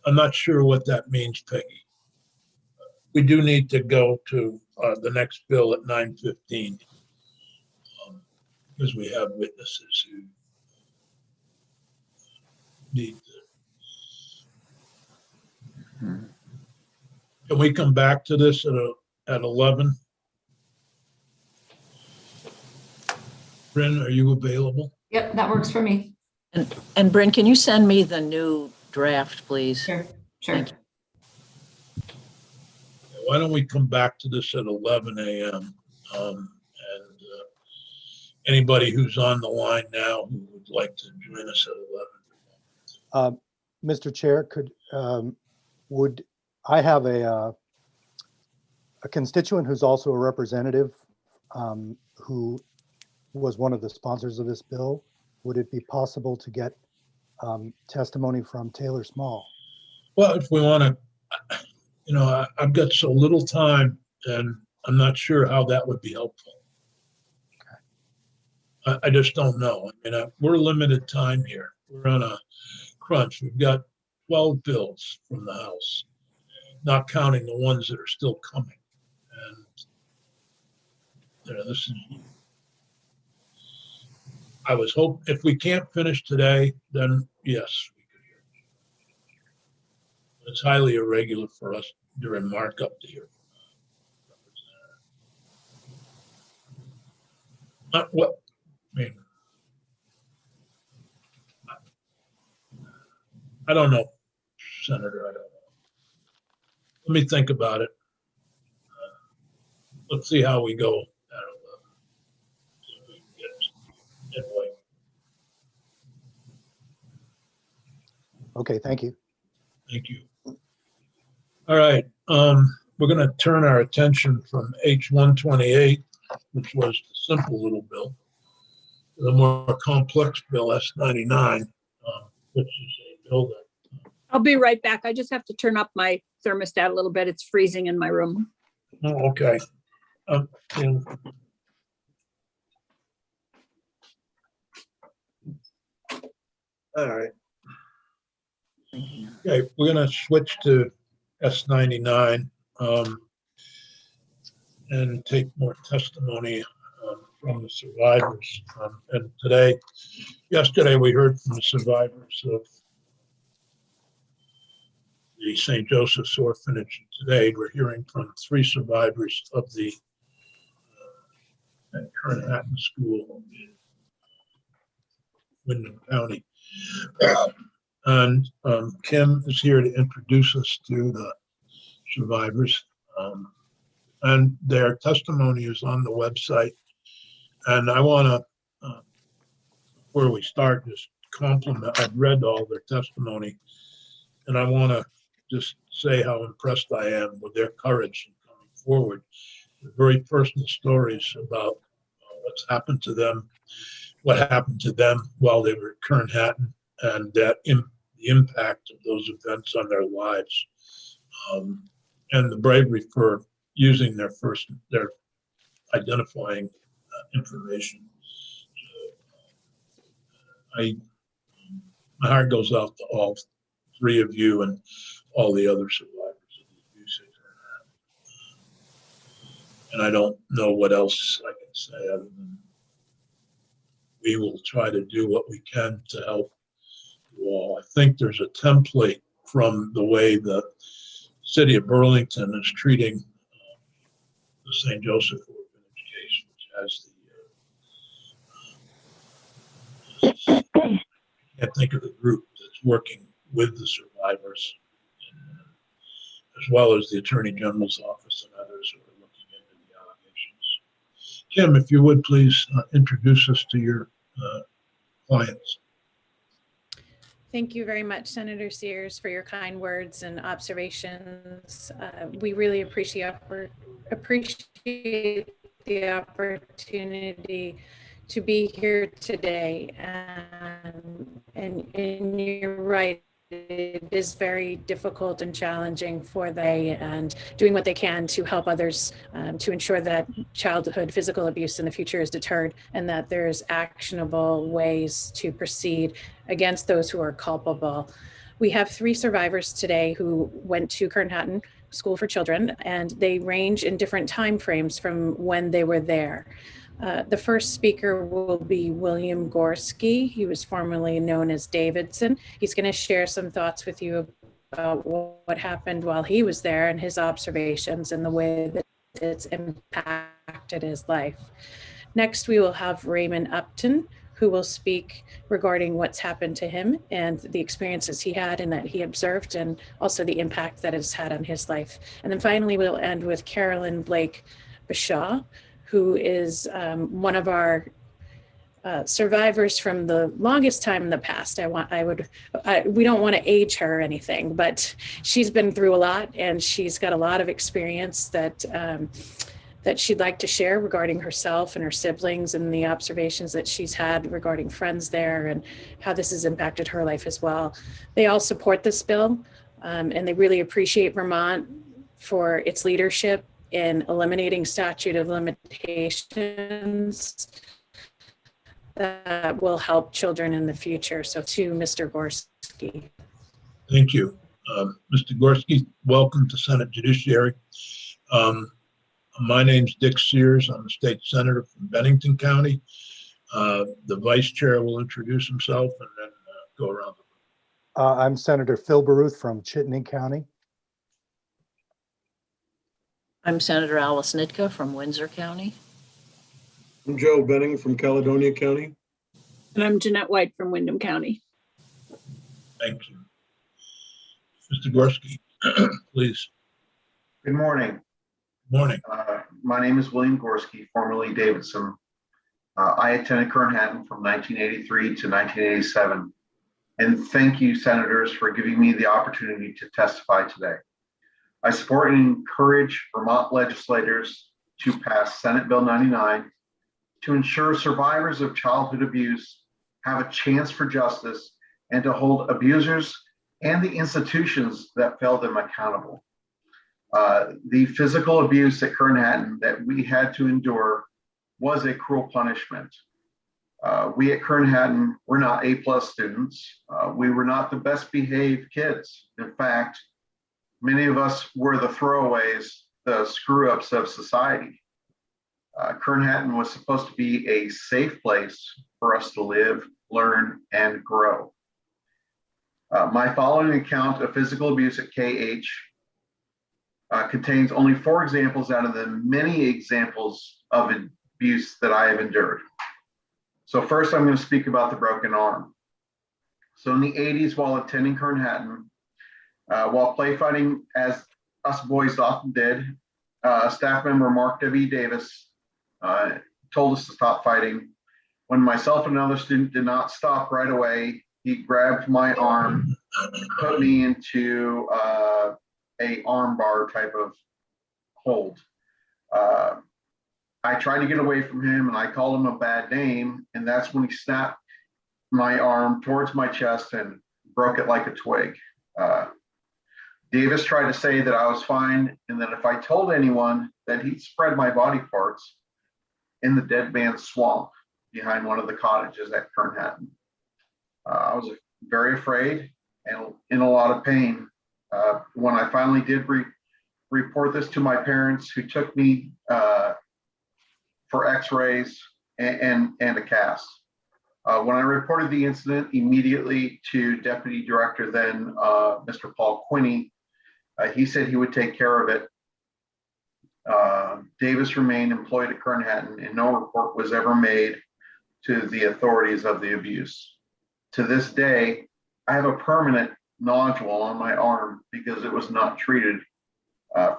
I'm not sure what that means, Peggy. We do need to go to the next bill at 9:15 because we have witnesses who need to. Can we come back to this at 11? Bryn, are you available? Yep, that works for me. And Bryn, can you send me the new draft, please? Sure, sure. Thank you. Why don't we come back to this at 11 a.m. And anybody who's on the line now who would like to join us at 11. Mr. Chair, would I have a constituent who's also a representative who was one of the sponsors of this bill? Would it be possible to get testimony from Taylor Small? Well, if we want to, I've got so little time and I'm not sure how that would be helpful. Okay. I just don't know. I mean, we're limited time here. We're on a crunch. We've got 12 bills from the House, not counting the ones that are still coming. And this is, I was hoping if we can't finish today, then yes, we could hear. It's highly irregular for us during markup to hear. Not what, I mean, I don't know, Senator, I don't know. Let me think about it. Let's see how we go. I don't know. See if we can get it. Anyway. Okay, thank you. Thank you. All right, we're going to turn our attention from H-128, which was the simple little bill, to the more complex bill, S-99, which is a bill that, I'll be right back. I just have to turn up my thermostat a little bit. It's freezing in my room. oh, okay. And all right. Okay, we're going to switch to S-99 and take more testimony from the survivors. And yesterday, we heard from the survivors of the St. Joseph's Orphanage. Today, we're hearing from 3 survivors of the Kern Hatton School in Windham County. And Kim is here to introduce us to the survivors. And their testimony is on the website. And I want to, before we start, just compliment, I've read all their testimony, and I want to just say how impressed I am with their courage in coming forward. They're very personal stories about what's happened to them, what happened to them while they were at Kern Hatton, and the impact of those events on their lives, and the bravery for using their identifying information. My heart goes out to all 3 of you and all the other survivors of the abuse at Kern Hatton. And I don't know what else I can say other than we will try to do what we can to help you all. I think there's a template from the way the city of Burlington is treating the St. Joseph Orphanage case, which has I can't think of the group that's working with the survivors, as well as the Attorney General's office and others who are looking into the allegations. Kim, if you would please introduce us to your clients. Thank you very much, Senator Sears, for your kind words and observations. We really appreciate the opportunity to be here today. And you're right, it is very difficult and challenging for they and doing what they can to help others to ensure that childhood physical abuse in the future is deterred and that there's actionable ways to proceed against those who are culpable. We have 3 survivors today who went to Kern Hatton School for Children, and they range in different time frames from when they were there. The first speaker will be William Gorski. He was formerly known as Davidson. He's going to share some thoughts with you about what happened while he was there and his observations and the way that it's impacted his life. Next, we will have Raymond Upton, who will speak regarding what's happened to him and the experiences he had and that he observed, and also the impact that it's had on his life. And then finally, we'll end with Carolyn Blake Bashaw, who is one of our survivors from the longest time in the past. We don't want to age her or anything, but she's been through a lot and she's got a lot of experience that she'd like to share regarding herself and her siblings and the observations that she's had regarding friends there and how this has impacted her life as well. They all support this bill, and they really appreciate Vermont for its leadership in eliminating statute of limitations that will help children in the future. So to Mr. Gorski. Thank you. Mr. Gorski, welcome to Senate Judiciary. My name's Dick Sears. I'm a state senator from Bennington County. The vice chair will introduce himself and then go around the room. I'm Senator Phil Baruth from Chittenden County. I'm Senator Alice Nitka from Windsor County. I'm Joe Benning from Caledonia County. And I'm Jeanette White from Windham County. Thank you. Mr. Gorski, please. Good morning. Morning. My name is William Gorski, formerly Davidson. I attended Kern Hatton from 1983 to 1987 And thank you, senators, for giving me the opportunity to testify today. I support and encourage Vermont legislators to pass Senate Bill 99 to ensure survivors of childhood abuse have a chance for justice and to hold abusers and the institutions that failed them accountable. The physical abuse at Kern Hatton that we had to endure was a cruel punishment. We at Kern Hatton were not A+ students. We were not the best behaved kids. In fact, many of us were the throwaways, the screw ups of society. Kern Hatton was supposed to be a safe place for us to live, learn, and grow. My following account of physical abuse at KH contains only 4 examples out of the many examples of abuse that I have endured. So first, I'm going to speak about the broken arm. So in the 80s, while attending Kern Hatton, while play fighting as us boys often did, staff member Mark W. Davis told us to stop fighting. When myself and another student did not stop right away, he grabbed my arm and put me into a arm bar type of hold. I tried to get away from him and I called him a bad name, and that's when he snapped my arm towards my chest and broke it like a twig. Davis tried to say that I was fine and that if I told anyone that he'd spread my body parts in the dead man's swamp behind one of the cottages at Kern Hatton. I was very afraid and in a lot of pain. When I finally did report this to my parents, who took me for x-rays and a cast. When I reported the incident immediately to Deputy Director then, Mr. Paul Quinney, he said he would take care of it. Davis remained employed at Kern Hatton and no report was ever made to the authorities of the abuse. To this day, I have a permanent nodule on my arm because it was not treated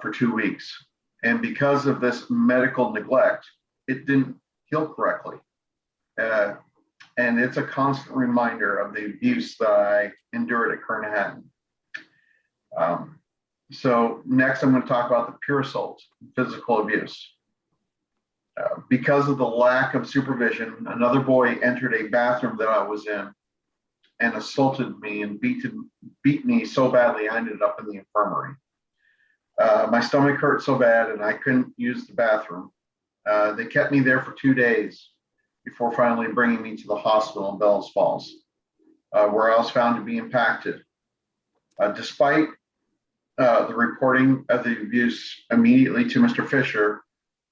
for 2 weeks. And because of this medical neglect, it didn't heal correctly. And it's a constant reminder of the abuse that I endured at Kern Hatton. So next I'm going to talk about the pure assault, physical abuse. Because of the lack of supervision, another boy entered a bathroom that I was in and assaulted me and beat me so badly I ended up in the infirmary. My stomach hurt so bad and I couldn't use the bathroom. They kept me there for 2 days before finally bringing me to the hospital in Bellows Falls, where I was found to be impacted. Despite the reporting of the abuse immediately to Mr. Fisher,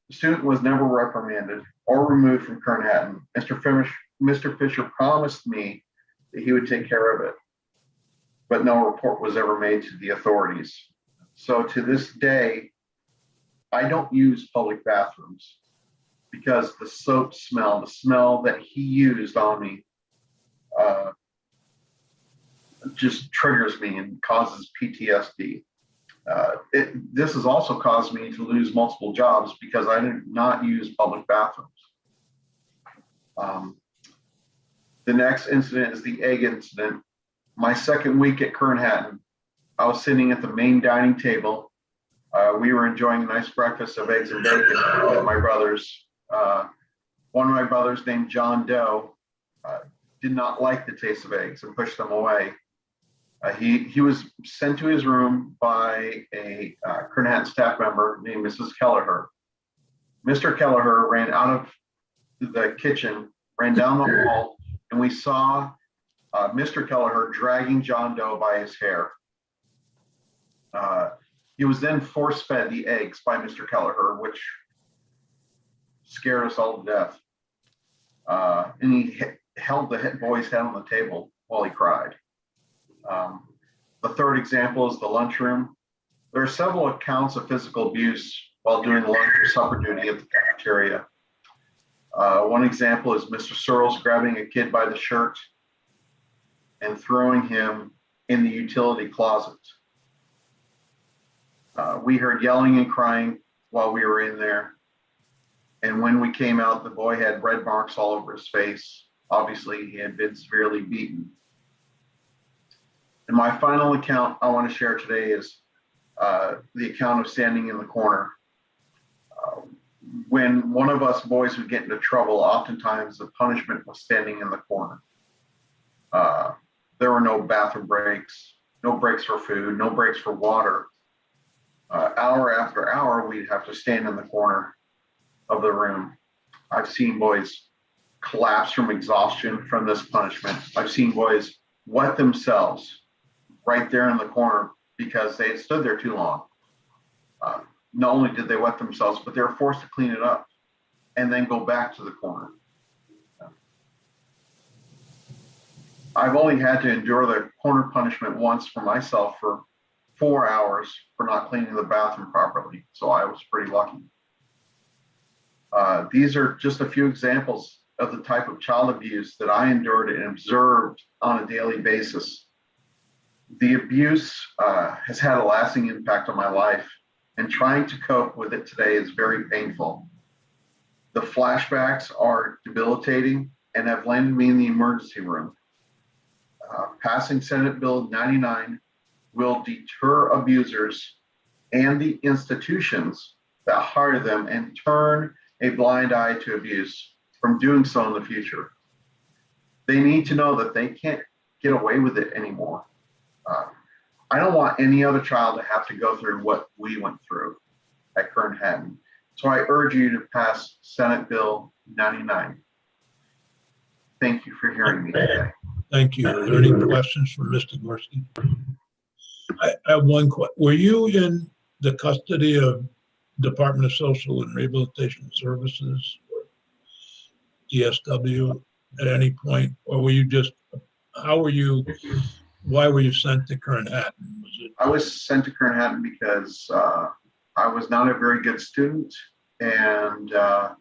the student was never reprimanded or removed from Kern Hatton. Mr. Fisher promised me that he would take care of it, but no report was ever made to the authorities. So to this day, I don't use public bathrooms because the soap smell, the smell that he used on me, just triggers me and causes PTSD. This has also caused me to lose multiple jobs because I did not use public bathrooms. The next incident is the egg incident. My second week at Kern Hatton, I was sitting at the main dining table. We were enjoying a nice breakfast of eggs and bacon with my brothers. One of my brothers named John Doe did not like the taste of eggs and pushed them away. He was sent to his room by a Kern Hatton staff member named Mrs. Kelleher. Mr. Kelleher ran out of the kitchen, ran down the hall, and we saw Mr. Kelleher dragging John Doe by his hair. He was then force-fed the eggs by Mr. Kelleher, which scared us all to death. And he held the boy's head on the table while he cried. The third example is the lunchroom. There are several accounts of physical abuse while doing lunch or supper duty at the cafeteria. One example is Mr. Searles grabbing a kid by the shirt and throwing him in the utility closet. We heard yelling and crying while we were in there. And when we came out, the boy had red marks all over his face. Obviously, he had been severely beaten. And my final account I want to share today is the account of standing in the corner. When one of us boys would get into trouble, oftentimes the punishment was standing in the corner. There were no bathroom breaks, no breaks for food, no breaks for water. Hour after hour, we'd have to stand in the corner of the room. I've seen boys collapse from exhaustion from this punishment. I've seen boys wet themselves right there in the corner because they had stood there too long. Not only did they wet themselves, but they were forced to clean it up and then go back to the corner. I've only had to endure the corner punishment once for myself for 4 hours for not cleaning the bathroom properly. So I was pretty lucky. These are just a few examples of the type of child abuse that I endured and observed on a daily basis. The abuse has had a lasting impact on my life, and trying to cope with it today is very painful. The flashbacks are debilitating and have landed me in the emergency room. Passing Senate Bill 99 will deter abusers and the institutions that hire them and turn a blind eye to abuse from doing so in the future. They need to know that they can't get away with it anymore. I don't want any other child to have to go through what we went through at Kern Hatton. So I urge you to pass Senate Bill 99. Thank you for hearing me today. Thank you. Are there any questions for Mr. Gorski? I have one question. Were you in the custody of Department of Social and Rehabilitation Services or DSW at any point? Or were you just, why were you sent to Kern Hatton? I was sent to Kern Hatton because I was not a very good student, and the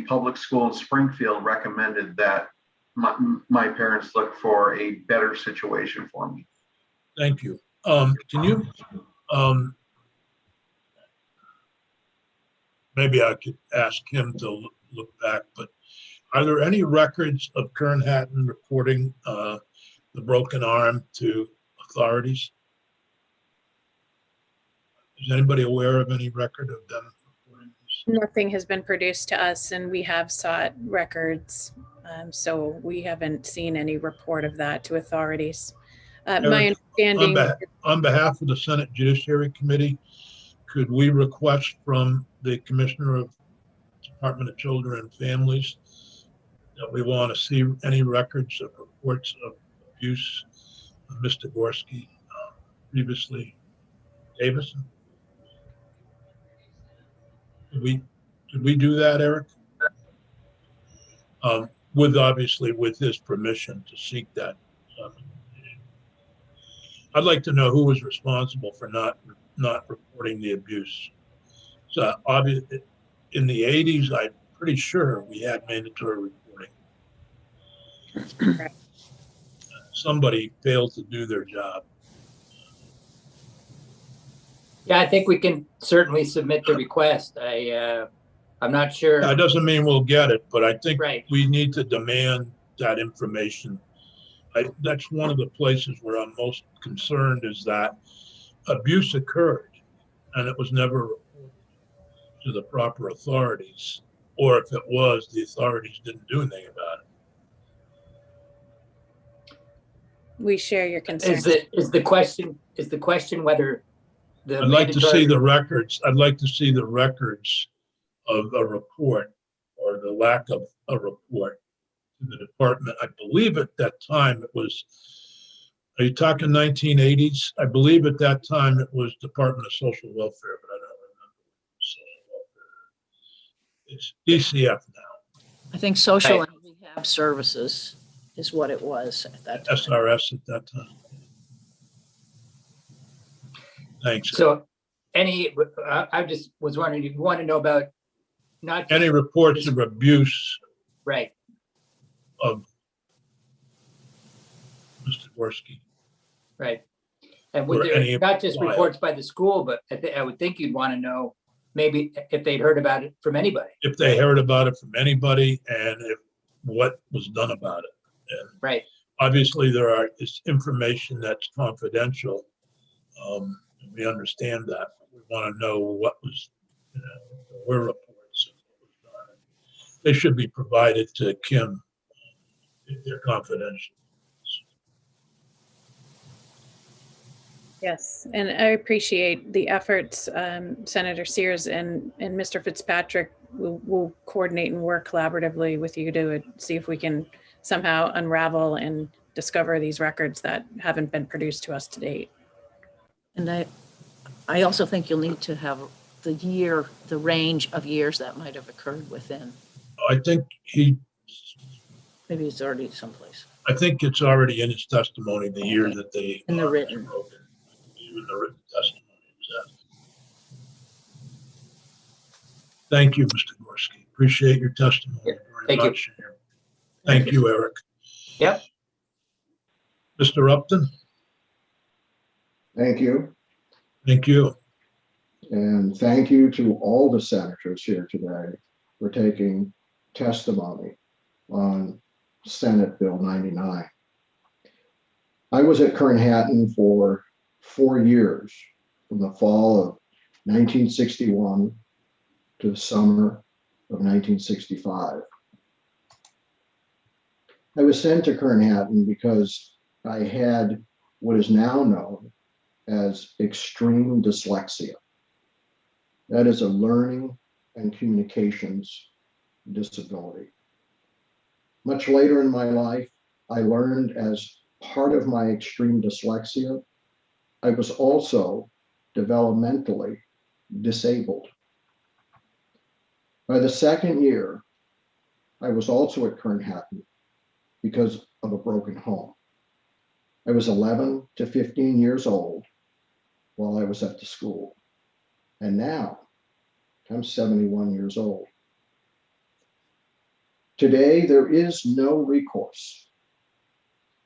public school in Springfield recommended that my parents look for a better situation for me. Thank you. Can you, maybe I could ask him to look back, but are there any records of Kern Hatton reporting the broken arm to authorities? Is anybody aware of any record of them reporting this? Nothing has been produced to us, and we have sought records. So we haven't seen any report of that to authorities. My understanding. On behalf of the Senate Judiciary Committee, could we request from the Commissioner of Department of Children and Families that we want to see any records of reports of abuse of Mr. Gorski, previously Davison? Could we do that, Eric? Obviously with his permission to seek that. I'd like to know who was responsible for not reporting the abuse. So obviously in the 80s, I'm pretty sure we had mandatory reporting. Somebody failed to do their job. Yeah, I think we can certainly submit the request. I'm not sure. That doesn't mean we'll get it, but I think Right. we need to demand that information. That's one of the places where I'm most concerned, is that abuse occurred and it was never reported to the proper authorities, or if it was, the authorities didn't do anything about it. We share your concerns. Is the question whether the I'd like to see the records. I'd like to see the records of a report or the lack of a report to the department. I believe at that time it was, are you talking 1980s? I believe at that time it was Department of Social Welfare, but I don't remember social welfare. It's DCF now. I think social and rehab services is what it was at that time. SRS at that time. Thanks. So I just was wondering, you want to know about not any reports of abuse, right, of Mr. Gorski. Right. And would there not just reports by the school, but I would think you'd want to know maybe if they'd heard about it from anybody. If they heard about it from anybody, and if what was done about it. And right. Obviously, there is information that's confidential. We understand that. We want to know what was, there were reports of what was done. They should be provided to Kim if they're confidential. Yes, and I appreciate the efforts, Senator Sears and Mr. Fitzpatrick will coordinate and work collaboratively with you to see if we can somehow unravel and discover these records that haven't been produced to us to date. And I also think you'll need to have the range of years that might have occurred within. I think maybe it's already someplace. I think it's already in his testimony, the year that they. In the written. In the written testimony, exactly. Thank you, Mr. Gorski. Appreciate your testimony very much. Thank you, Eric. Yep. Mr. Upton. Thank you. Thank you. And thank you to all the senators here today for taking testimony on Senate Bill 99. I was at Kern-Hatton for 4 years, from the fall of 1961 to the summer of 1965. I was sent to Kern-Hatton because I had what is now known as extreme dyslexia. That is a learning and communications disability. Much later in my life, I learned as part of my extreme dyslexia, I was also developmentally disabled. By the second year, I was also at Kern-Hatton because of a broken home. I was 11 to 15 years old while I was at the school. And now I'm 71 years old. Today, there is no recourse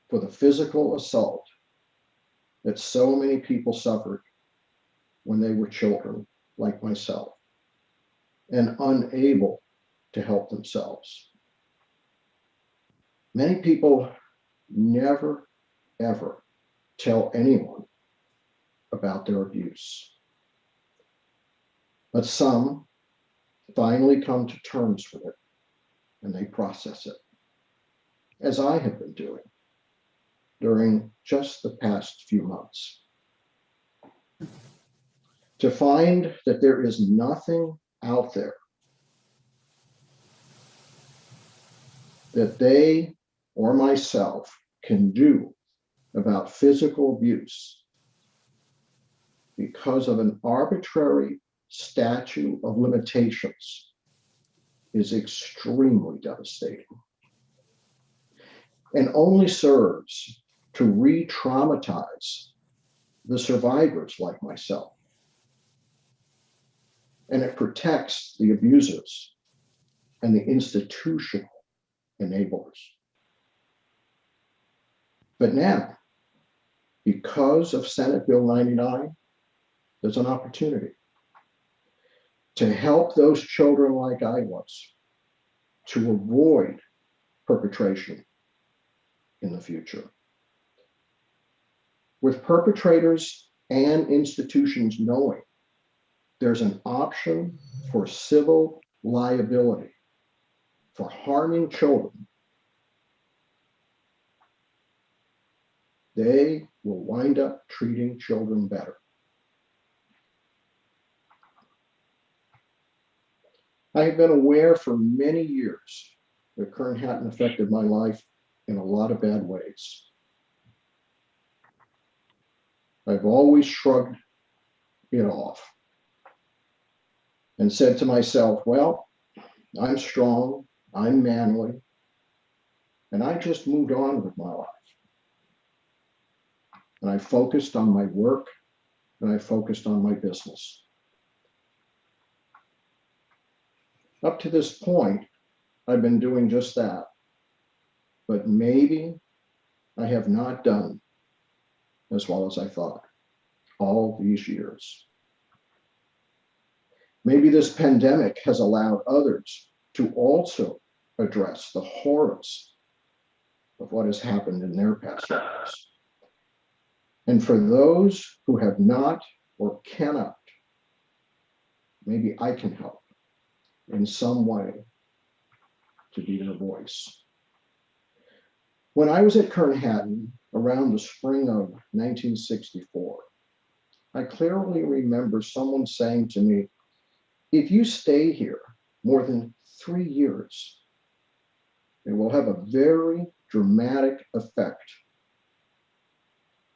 for the physical assault that so many people suffered when they were children, like myself, and unable to help themselves. Many people never, ever tell anyone about their abuse. But some finally come to terms with it and they process it, as I have been doing during just the past few months. To find that there is nothing out there that they or myself can do about physical abuse because of an arbitrary statute of limitations is extremely devastating and only serves to re-traumatize the survivors like myself. And it protects the abusers and the institutional enablers. But now, because of Senate Bill 99, there's an opportunity to help those children like I was to avoid perpetration in the future. With perpetrators and institutions knowing there's an option for civil liability for harming children, they will wind up treating children better. I have been aware for many years that Kern-Hatton affected my life in a lot of bad ways. I've always shrugged it off and said to myself, well, I'm strong, I'm manly, and I just moved on with my life. And I focused on my work and I focused on my business. Up to this point, I've been doing just that. But maybe I have not done as well as I thought all these years. Maybe this pandemic has allowed others to also address the horrors of what has happened in their past lives. And for those who have not or cannot, maybe I can help in some way to be their voice. When I was at Kernhattan around the spring of 1964, I clearly remember someone saying to me, if you stay here more than 3 years, it will have a very dramatic effect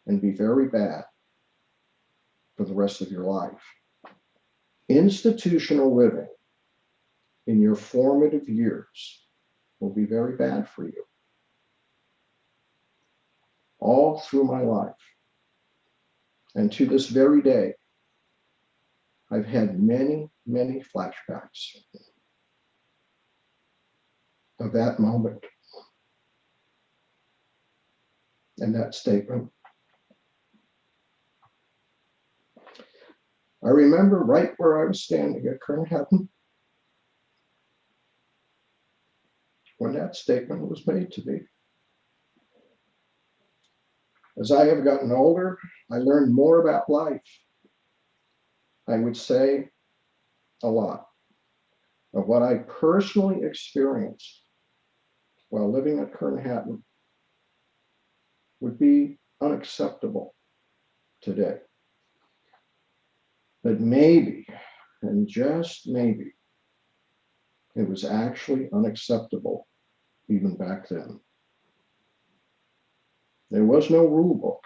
and be very bad for the rest of your life. Institutional living in your formative years will be very bad for you. All through my life. And to this very day, I've had many, many flashbacks of that moment and that statement. I remember right where I was standing at Kernhattan when that statement was made to me. As I have gotten older, I learned more about life. I would say a lot of what I personally experienced while living at Kernhattan would be unacceptable today. But maybe, and just maybe, it was actually unacceptable even back then. There was no rule book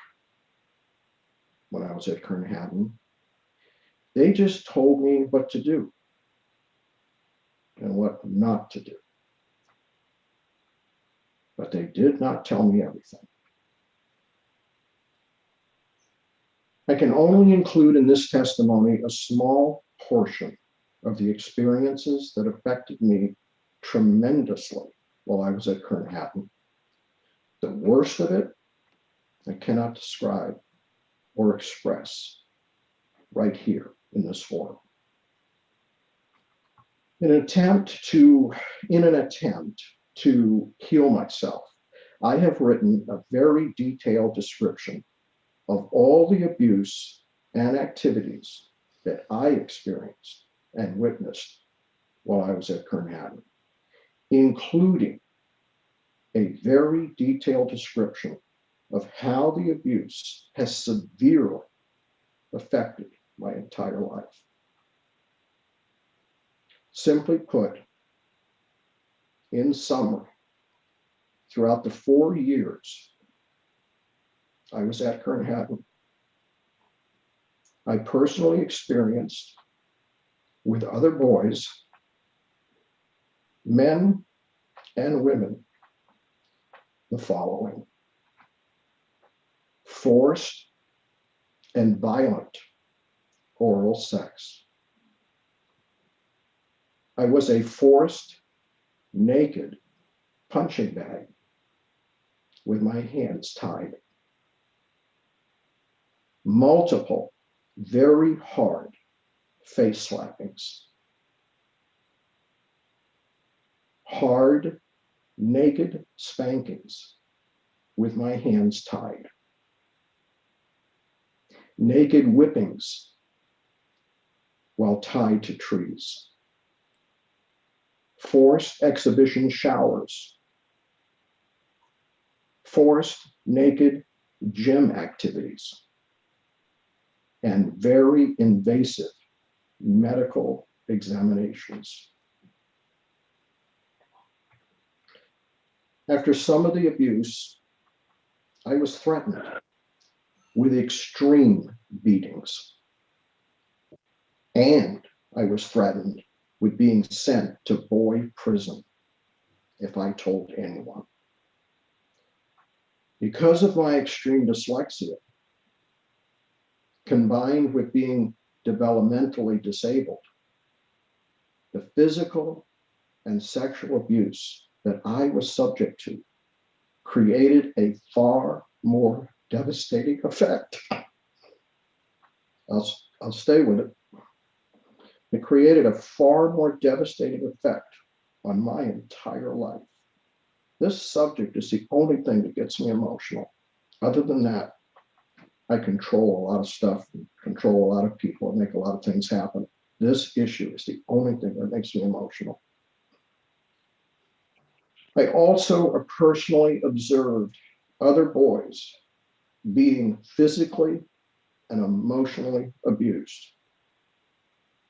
when I was at Kernhattan. They just told me what to do and what not to do. But they did not tell me everything. I can only include in this testimony a small portion of the experiences that affected me tremendously while I was at Kernhattan. The worst of it, I cannot describe or express right here in this forum. In an attempt to heal myself, I have written a very detailed description of all the abuse and activities that I experienced and witnessed while I was at Kernhattan, including a very detailed description of how the abuse has severely affected my entire life. Simply put, in summary, throughout the 4 years I was at Kernhattan, I personally experienced with other boys, men and women, the following: forced and violent oral sex. I was a forced, naked punching bag with my hands tied. Multiple, very hard face slappings. Hard, naked spankings with my hands tied. Naked whippings while tied to trees. Forced exhibition showers. Forced naked gym activities. And very invasive medical examinations. After some of the abuse, I was threatened with extreme beatings. And I was threatened with being sent to boy prison if I told anyone. Because of my extreme dyslexia, combined with being developmentally disabled, the physical and sexual abuse that I was subject to created a far more devastating effect. I'll stay with it. It created a far more devastating effect on my entire life This subject is the only thing that gets me emotional. Other than that, I control a lot of stuff, control a lot of people, and make a lot of things happen. This issue is the only thing that makes me emotional. I also personally observed other boys being physically and emotionally abused.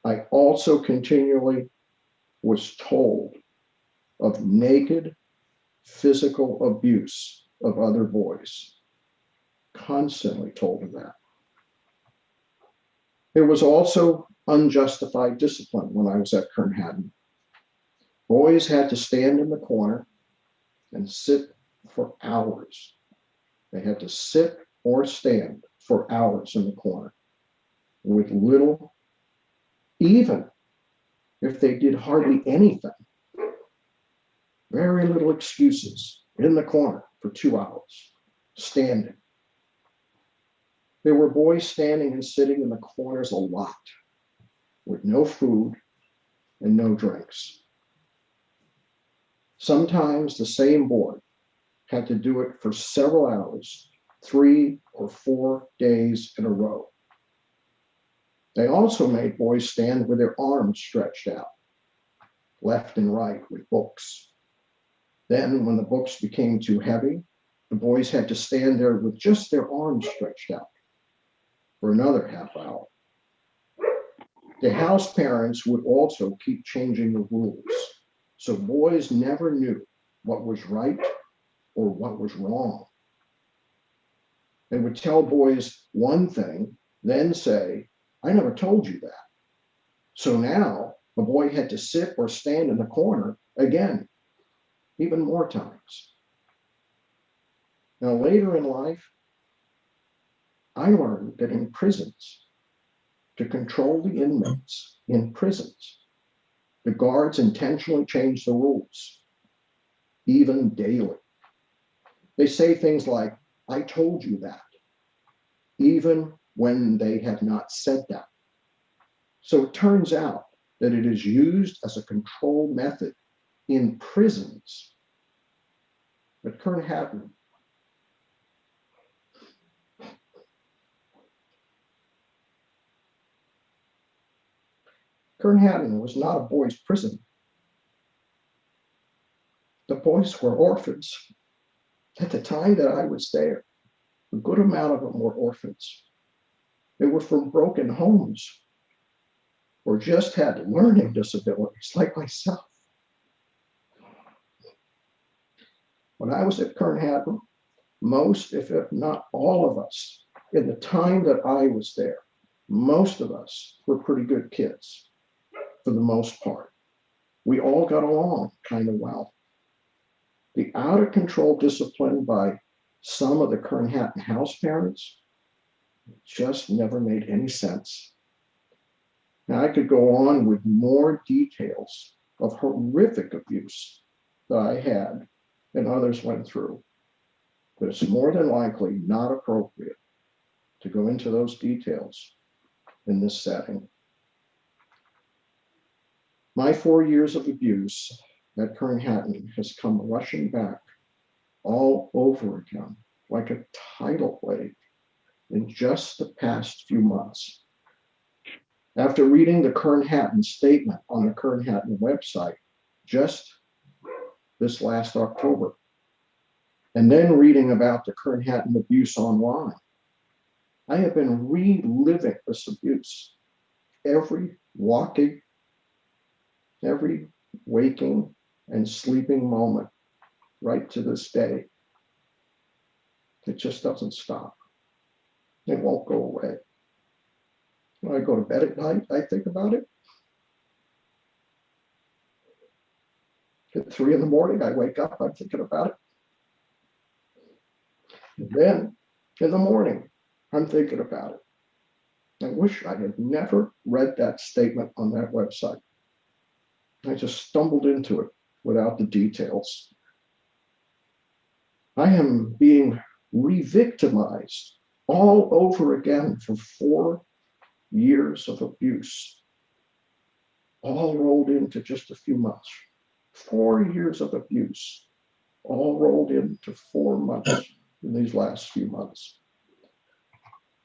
I also continually was told of naked physical abuse of other boys. Constantly told of that. There was also unjustified discipline when I was at Kern Hatton. Boys had to stand in the corner and sit for hours. They had to sit or stand for hours in the corner with little, even if they did hardly anything, very little excuses, in the corner for 2 hours, standing. There were boys standing and sitting in the corners a lot with no food and no drinks. Sometimes the same boy had to do it for several hours, 3 or 4 days in a row. They also made boys stand with their arms stretched out, left and right with books. Then when the books became too heavy, the boys had to stand there with just their arms stretched out for another half hour. The house parents would also keep changing the rules, so boys never knew what was right or what was wrong. They would tell boys one thing, then say, "I never told you that." So now the boy had to sit or stand in the corner again, even more times. Now, later in life, I learned that in prisons, to control the inmates in prisons, the guards intentionally change the rules, even daily. They say things like, "I told you that," even when they have not said that. So it turns out that it is used as a control method in prisons. At Kern Hatton, was not a boys' prison. The boys were orphans. At the time that I was there, a good amount of them were orphans. They were from broken homes or just had learning disabilities like myself. When I was at Kern Hatton, most, if not all of us, in the time that I was there, most of us were pretty good kids for the most part. We all got along kind of well. The out of control discipline by some of the Kern Hatton house parents just never made any sense. Now, I could go on with more details of horrific abuse that I had and others went through, but it's more than likely not appropriate to go into those details in this setting. My 4 years of abuse at Kern Hatton has come rushing back all over again like a tidal wave in just the past few months. After reading the Kern Hatton statement on the Kern Hatton website just this last October, and then reading about the Kern Hatton abuse online, I have been reliving this abuse every waking and sleeping moment right to this day. It just doesn't stop. It won't go away. When I go to bed at night, I think about it. At 3 in the morning, I wake up, I'm thinking about it. And then in the morning, I'm thinking about it. I wish I had never read that statement on that website. I just stumbled into it without the details. I am being re-victimized all over again for 4 years of abuse, all rolled into just a few months. 4 years of abuse, all rolled into 4 months in these last few months.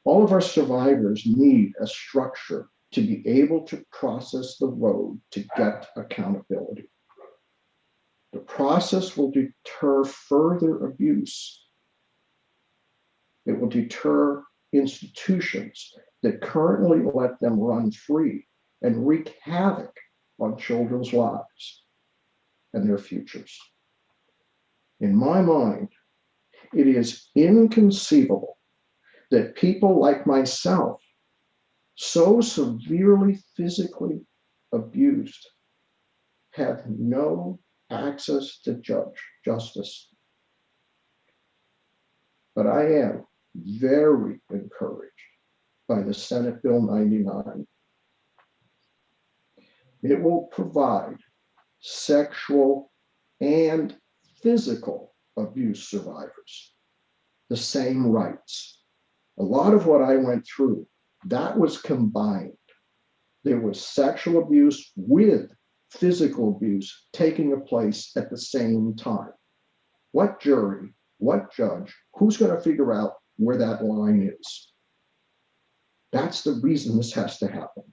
All of our survivors need a structure to be able to process the road to get accountability. The process will deter further abuse. It will deter institutions that currently let them run free and wreak havoc on children's lives and their futures. In my mind, it is inconceivable that people like myself, so severely physically abused, have no access to justice. But I am very encouraged by the Senate Bill 99. It will provide sexual and physical abuse survivors the same rights. A lot of what I went through, that was combined. There was sexual abuse with physical abuse taking place at the same time. What jury, what judge, who's going to figure out where that line is? That's the reason this has to happen.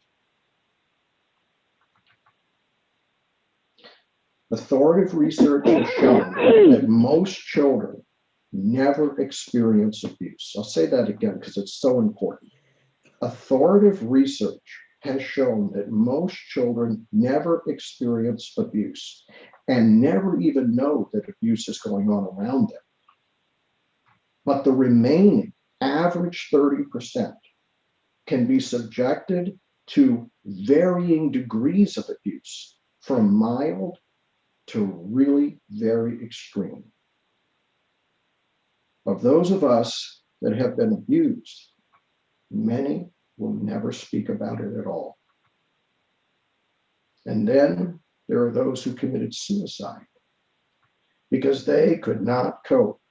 Authoritative research has shown that most children never experience abuse. I'll say that again because it's so important. Authoritative research has shown that most children never experience abuse and never even know that abuse is going on around them. But the remaining average 30% can be subjected to varying degrees of abuse, from mild to really very extreme. Of those of us that have been abused, many will never speak about it at all. And then there are those who committed suicide because they could not cope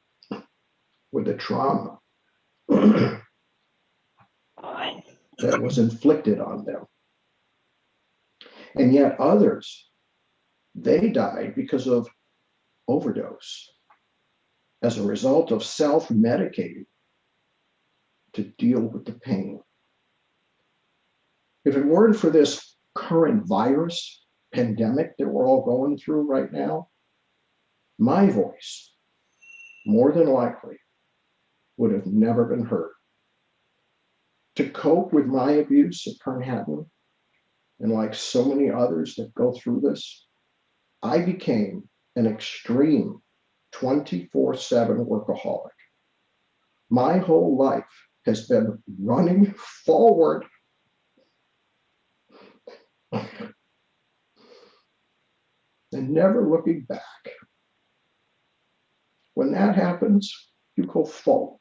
with the trauma that was inflicted on them. And yet others, they died because of overdose as a result of self-medicating to deal with the pain. If it weren't for this current virus pandemic that we're all going through right now, my voice, more than likely, would have never been heard. To cope with my abuse at Kernhatten, and like so many others that go through this, I became an extreme 24/7 workaholic. My whole life has been running forward and never looking back. When that happens, you go forward.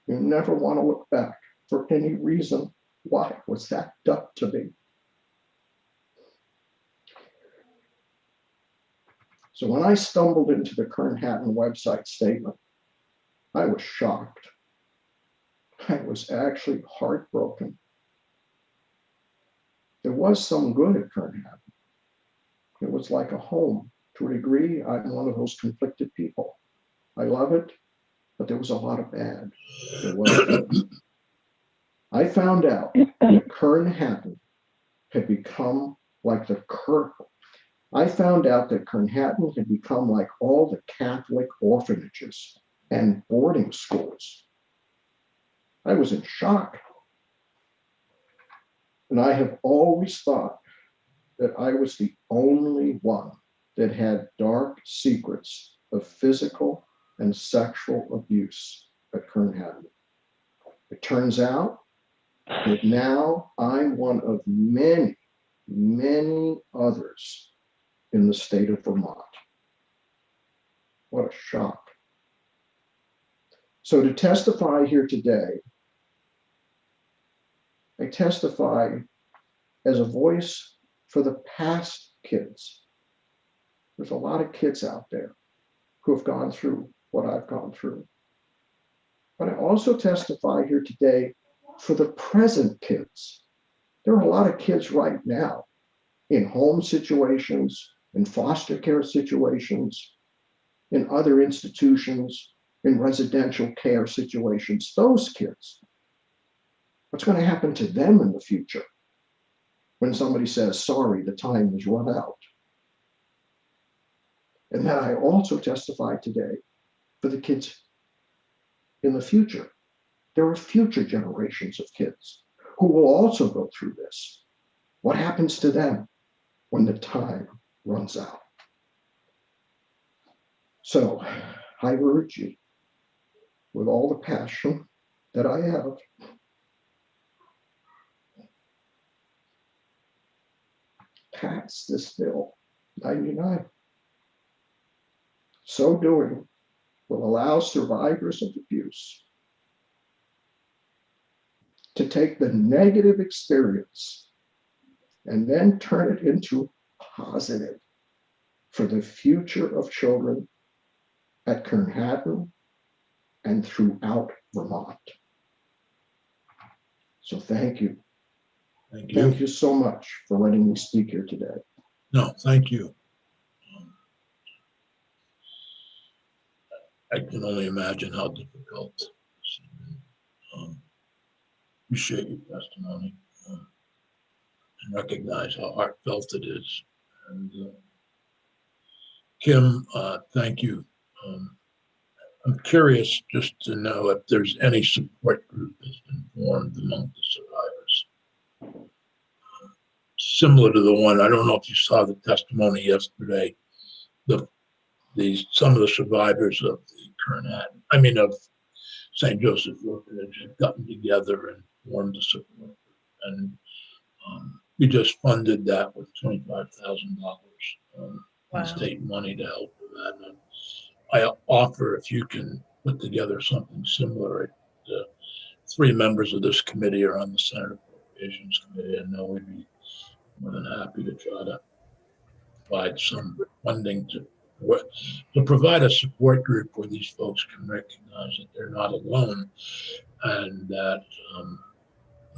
You never want to look back for any reason. Why was that done to me? So when I stumbled into the Kernhatten website statement, I was shocked. I was actually heartbroken. There was some good at Kernhatten. It was like a home. To a degree, I'm one of those conflicted people. I love it, but there was a lot of bad. There was good. I found out that Kernhatten had become like I found out that Kernhatten had become like all the Catholic orphanages and boarding schools. I was in shock. And I have always thought that I was the only one that had dark secrets of physical and sexual abuse at Kernhatten. It turns out that now I'm one of many, many others in the state of Vermont. What a shock. So to testify here today, I testify as a voice for the past kids. There's a lot of kids out there who have gone through what I've gone through. But I also testify here today for the present kids. There are a lot of kids right now in home situations, in foster care situations, in other institutions, in residential care situations, those kids, what's going to happen to them in the future when somebody says, sorry, the time has run out? And then I also testified today for the kids in the future. There are future generations of kids who will also go through this. What happens to them when the time runs out? So I urge you, with all the passion that I have, pass this bill 99. So doing will allow survivors of abuse to take the negative experience and then turn it into positive for the future of children at Kern-Hatton and throughout Vermont. So thank you. Thank you. Thank you so much for letting me speak here today. No, thank you. I can only imagine how difficult. Appreciate your testimony and recognize how heartfelt it is. And Kim, thank you. I'm curious just to know if there's any support group that's been formed among the survivors. Similar to the one, I don't know if you saw the testimony yesterday, some of the survivors of the Kern-Hatton, of St. Joseph Orphanage have gotten together and formed a support group. And we just funded that with $25,000 in state money to help with that. And I offer, if you can put together something similar, the 3 members of this committee are on the Senate Appropriations Committee. I know we'd be more than happy to try to provide some funding to provide a support group where these folks can recognize that they're not alone and that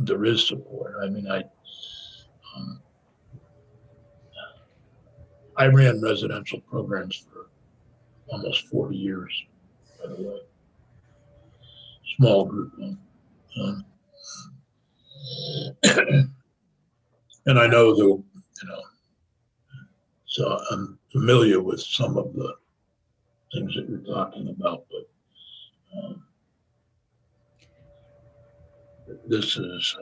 there is support. I ran residential programs for almost 40 years, by the way. Small group. And I know so I'm familiar with some of the things that you're talking about, but this is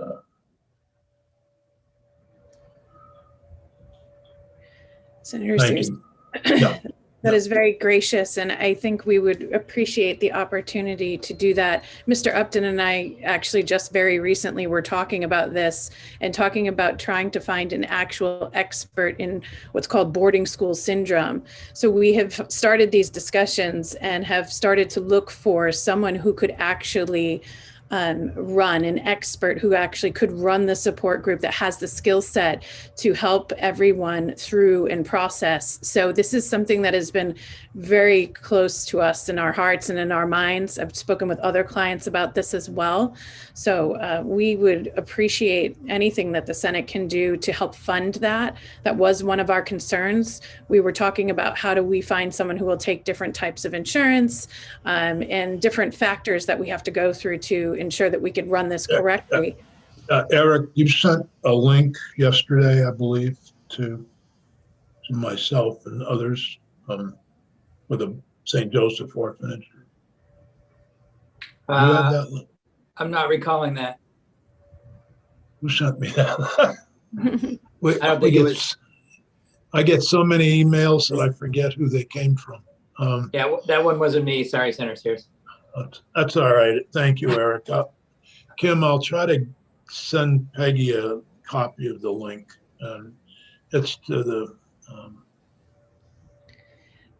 Senator thank Sears. you. Yeah. That is very gracious, and I think we would appreciate the opportunity to do that. Mr. Upton and I actually just very recently were talking about this and talking about trying to find an actual expert in what's called boarding school syndrome. So we have started these discussions and have started to look for someone who could actually run, an expert who actually could run the support group that has the skill set to help everyone through and process. So this is something that has been very close to us in our hearts and in our minds. I've spoken with other clients about this as well. So we would appreciate anything that the Senate can do to help fund that. That was one of our concerns. We were talking about how do we find someone who will take different types of insurance and different factors that we have to go through to ensure that we could run this correctly. Eric, you sent a link yesterday, I believe, to myself and others for the St. Joseph Orphanage. You have that link? I'm not recalling that. Who sent me that? I don't think it was. I get so many emails that I forget who they came from. Yeah, that one wasn't me. Sorry, Senator Sears. That's all right. Thank you, Eric. Kim, I'll try to send Peggy a copy of the link. It's to the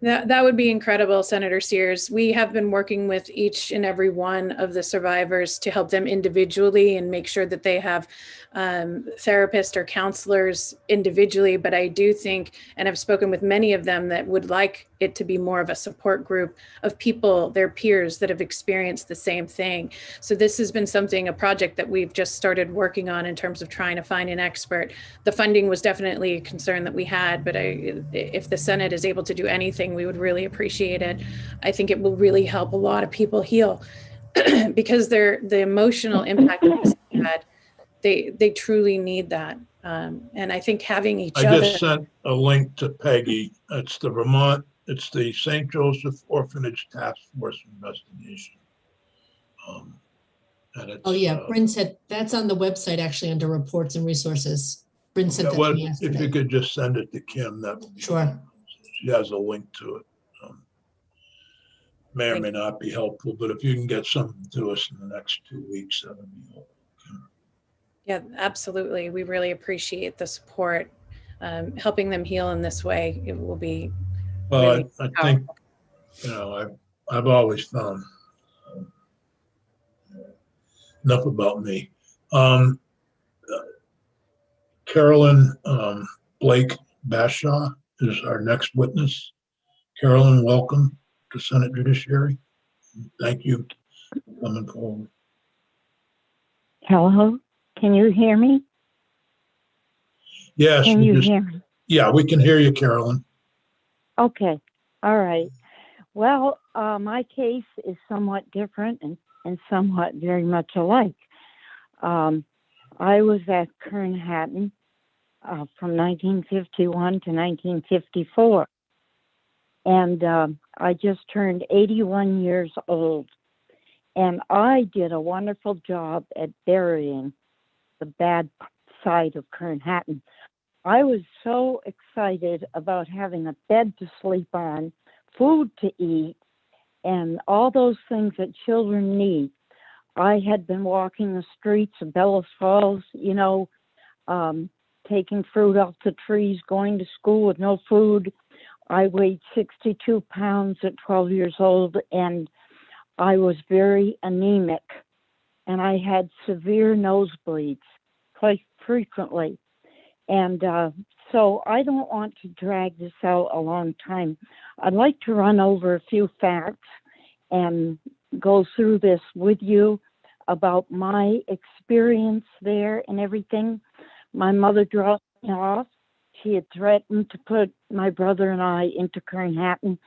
That would be incredible, Senator Sears. We have been working with each and every one of the survivors to help them individually and make sure that they have therapists or counselors individually. But I do think, and I've spoken with many of them, that would like it to be more of a support group of people, their peers that have experienced the same thing. So this has been a project that we've just started working on in terms of trying to find an expert. The funding was definitely a concern that we had, but if the Senate is able to do anything something, we would really appreciate it. I think it will really help a lot of people heal because the emotional impact of this had, they truly need that. And I think having each I other. just sent a link to Peggy. It's the St. Joseph Orphanage Task Force investigation. And it's, Oh, yeah, Bryn said that's on the website, actually, under reports and resources. Bryn sent that to me if you yesterday. could just send it to Kim, that would be. Sure. She has a link to it. May or may not be helpful, but if you can get something to us in the next 2 weeks, that would be helpful. Yeah, absolutely. We really appreciate the support. Helping them heal in this way, it will be. Well, really I think, I've always found, enough about me. Carolyn Blake Bashaw is our next witness. Carolyn, welcome to Senate Judiciary. Thank you for coming forward. Hello, can you hear me? Yes. Can you hear me? Yeah, we can hear you, Carolyn. Okay, all right. Well, my case is somewhat different and somewhat very much alike. I was at Kern Hatton from 1951 to 1954. And I just turned 81 years old. And I did a wonderful job at burying the bad side of Kern Hatton. I was so excited about having a bed to sleep on, food to eat, and all those things that children need. I had been walking the streets of Bellows Falls, taking fruit off the trees, going to school with no food. I weighed 62 pounds at 12 years old, and I was very anemic, and I had severe nosebleeds quite frequently. And so I don't want to drag this out a long time. I'd like to run over a few facts and go through this with you about my experience there and everything. My mother dropped me off. She had threatened to put my brother and I into Kern Hatton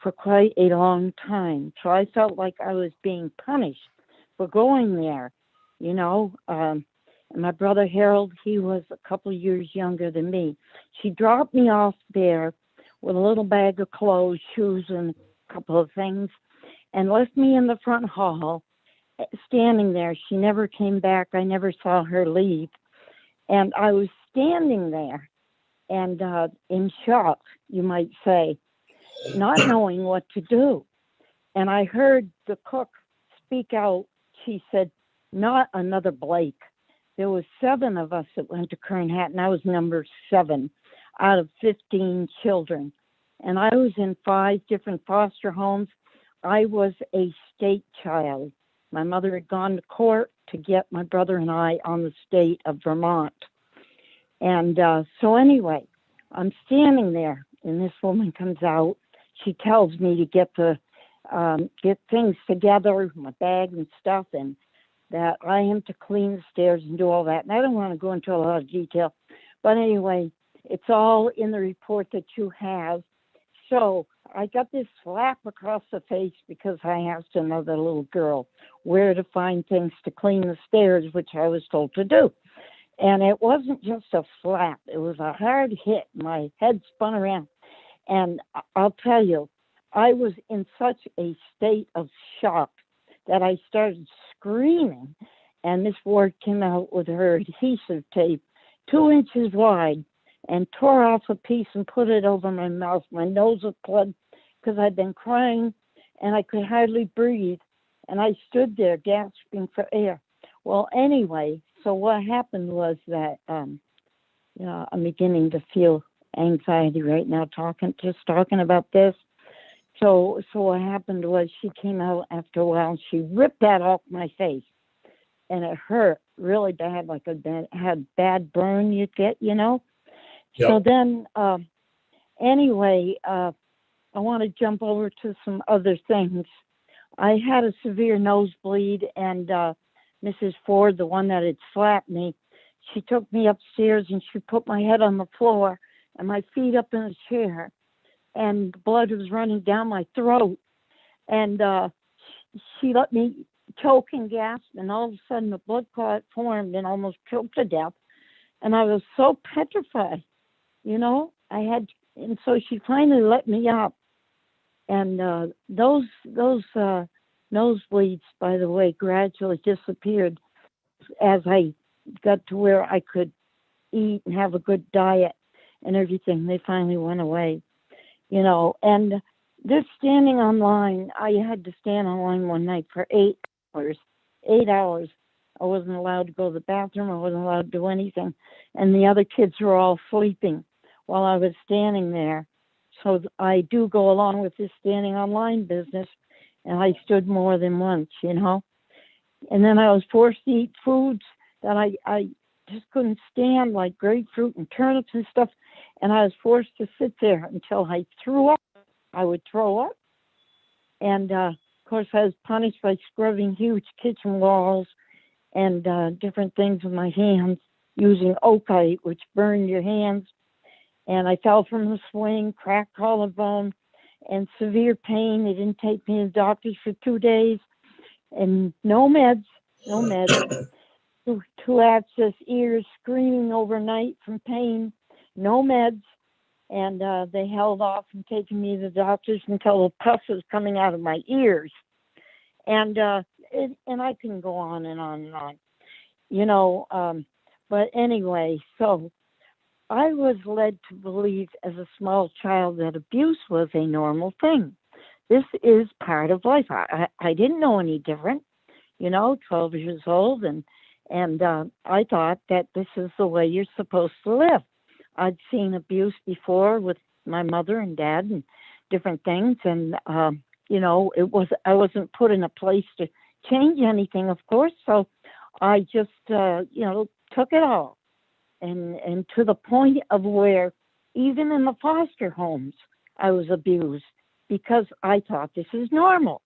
for quite a long time. So I felt like I was being punished for going there, And my brother Harold, he was a couple of years younger than me. She dropped me off there with a little bag of clothes, shoes, and a couple of things, and left me in the front hall, standing there. She never came back. I never saw her leave. And I was standing there and in shock, you might say, not knowing what to do. And I heard the cook speak out. She said, "Not another Blake." There was 7 of us that went to Kern Hatton. I was number 7 out of 15 children. And I was in 5 different foster homes. I was a state child. My mother had gone to court to get my brother and I on the state of Vermont. And so anyway, I'm standing there, and this woman comes out. She tells me to get things together, my bag and stuff, and that I am to clean the stairs and do all that. And I don't want to go into a lot of detail, but anyway, it's all in the report that you have. So I got this slap across the face because I asked another little girl where to find things to clean the stairs, which I was told to do. And it wasn't just a slap. It was a hard hit. My head spun around. And I'll tell you, I was in such a state of shock that I started screaming. And Miss Ward came out with her adhesive tape, 2 inches wide, and tore off a piece and put it over my mouth. My nose was blood because I'd been crying and I could hardly breathe. And I stood there gasping for air. Well, anyway, so what happened was that, I'm beginning to feel anxiety right now talking about this. So what happened was she came out after a while and she ripped that off my face. And it hurt really bad, like had bad burn you get, Yep. So then, anyway, I want to jump over to some other things. I had a severe nosebleed, and Mrs. Ford, the one that had slapped me, she took me upstairs and she put my head on the floor and my feet up in a chair. and blood was running down my throat. And she let me choke and gasp, and all of a sudden the blood clot formed and almost choked to death. And I was so petrified, you know. And so she finally let me up. And those nosebleeds, by the way, gradually disappeared as I got to where I could eat and have a good diet and everything. They finally went away, you know. And this standing online, I had to stand online one night for 8 hours. 8 hours. I wasn't allowed to go to the bathroom. I wasn't allowed to do anything. And the other kids were all sleeping while I was standing there. So I do go along with this standing online business, and I stood more than once, you know. And then I was forced to eat foods that I just couldn't stand, like grapefruit and turnips and stuff. And I was forced to sit there until I threw up. I would throw up. And of course, I was punished by scrubbing huge kitchen walls and different things with my hands, using oakite, which burned your hands. And I fell from the swing, cracked collarbone, and severe pain. They didn't take me to the doctors for 2 days, and no meds. Two abscess ears, screaming overnight from pain, no meds. And they held off from taking me to the doctors until the pus was coming out of my ears. And I can go on and on and on, you know. But anyway, so I was led to believe as a small child that abuse was a normal thing. This is part of life. I didn't know any different, you know, 12 years old, and I thought that this is the way you're supposed to live. I'd seen abuse before with my mother and dad and different things, and you know, I wasn't put in a place to change anything, of course. So I just you know, took it all. And to the point of where even in the foster homes, I was abused because I thought this is normal.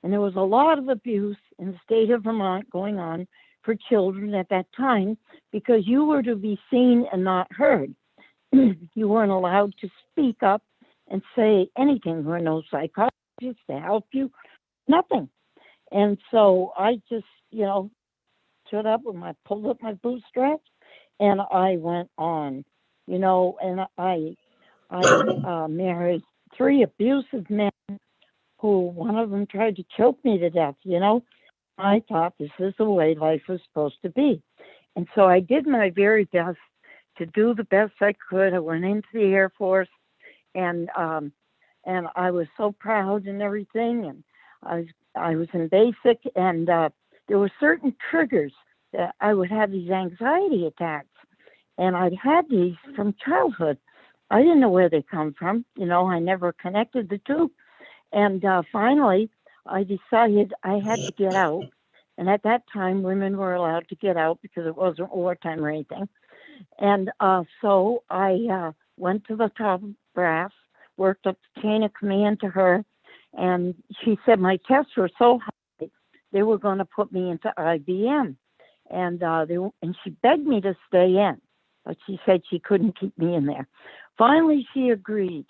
And there was a lot of abuse in the state of Vermont going on for children at that time because you were to be seen and not heard. You weren't allowed to speak up and say anything. There were no psychologists to help you, nothing. And so I just, you know, stood up and I pulled up my bootstraps. And I went on, you know, and I married 3 abusive men who one of them tried to choke me to death, you know. I thought this is the way life was supposed to be. And so I did my very best to do the best I could. I went into the Air Force, and I was so proud and everything. And I was in basic, and there were certain triggers. I would have these anxiety attacks, and I'd had these from childhood. I didn't know where they come from. You know, I never connected the two. And finally, I decided I had to get out. And at that time, women were allowed to get out because it wasn't wartime or anything. And so I went to the top brass, worked up the chain of command to her, and she said my tests were so high, they were going to put me into IBM. And she begged me to stay in, but she said she couldn't keep me in there. Finally, she agreed.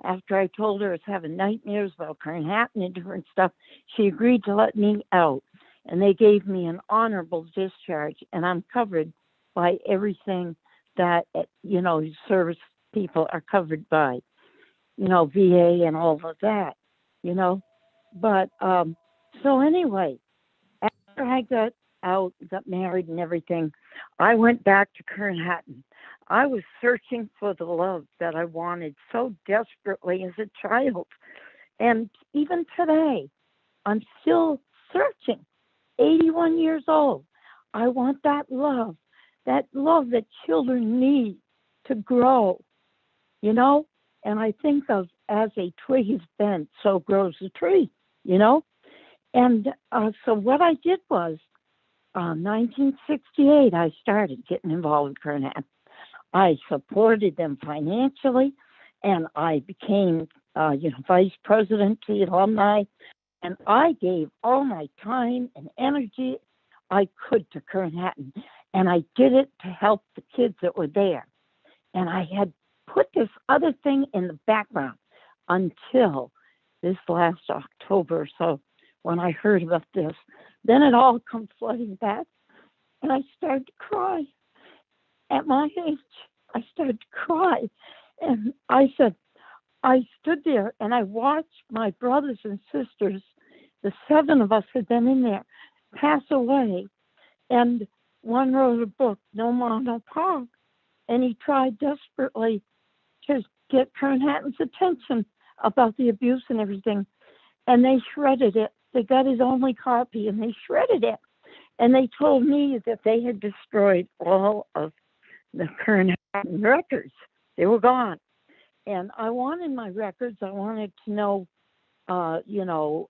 After I told her I was having nightmares about Manhattan and different stuff, she agreed to let me out. And they gave me an honorable discharge, and I'm covered by everything that, you know, service people are covered by, you know, VA and all of that, you know. But so anyway, after I got out, got married and everything, I went back to Manhattan. I was searching for the love that I wanted so desperately as a child. And even today, I'm still searching. 81 years old. I want that love that children need to grow, you know? And I think of as a twig is bent, so grows the tree, you know? And so what I did was, 1968, I started getting involved with Manhattan. I supported them financially, and I became, vice president to the alumni. And I gave all my time and energy I could to Manhattan. And I did it to help the kids that were there. And I had put this other thing in the background. until this last October. So when I heard about this, then it all come flooding back, and I started to cry. At my age, I started to cry, and I said, I stood there and I watched my brothers and sisters, the 7 of us had been in there, pass away. And one wrote a book, No Mom, No Pa, and he tried desperately to get Kern Hatton's attention about the abuse and everything. And they shredded it. They got his only copy and they shredded it. And they told me that they had destroyed all of the Kern Hatton records. They were gone. And I wanted my records. I wanted to know,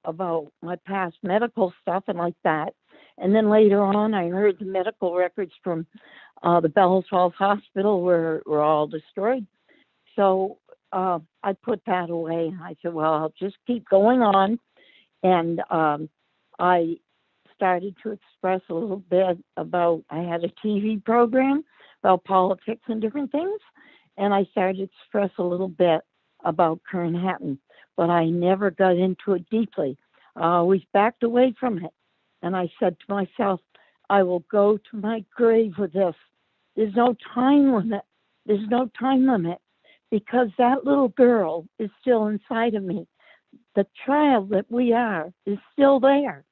about my past medical stuff and like that. And then later on, I heard the medical records from the Bellows Falls Hospital were all destroyed. So I put that away. And I said, well, I'll just keep going on. And I started to express a little bit about, I had a TV program about politics and different things. And I started to express a little bit about Kern Hatton, but I never got into it deeply. I always backed away from it. And I said to myself, I will go to my grave with this. There's no time limit. There's no time limit, because that little girl is still inside of me. The child that we are is still there.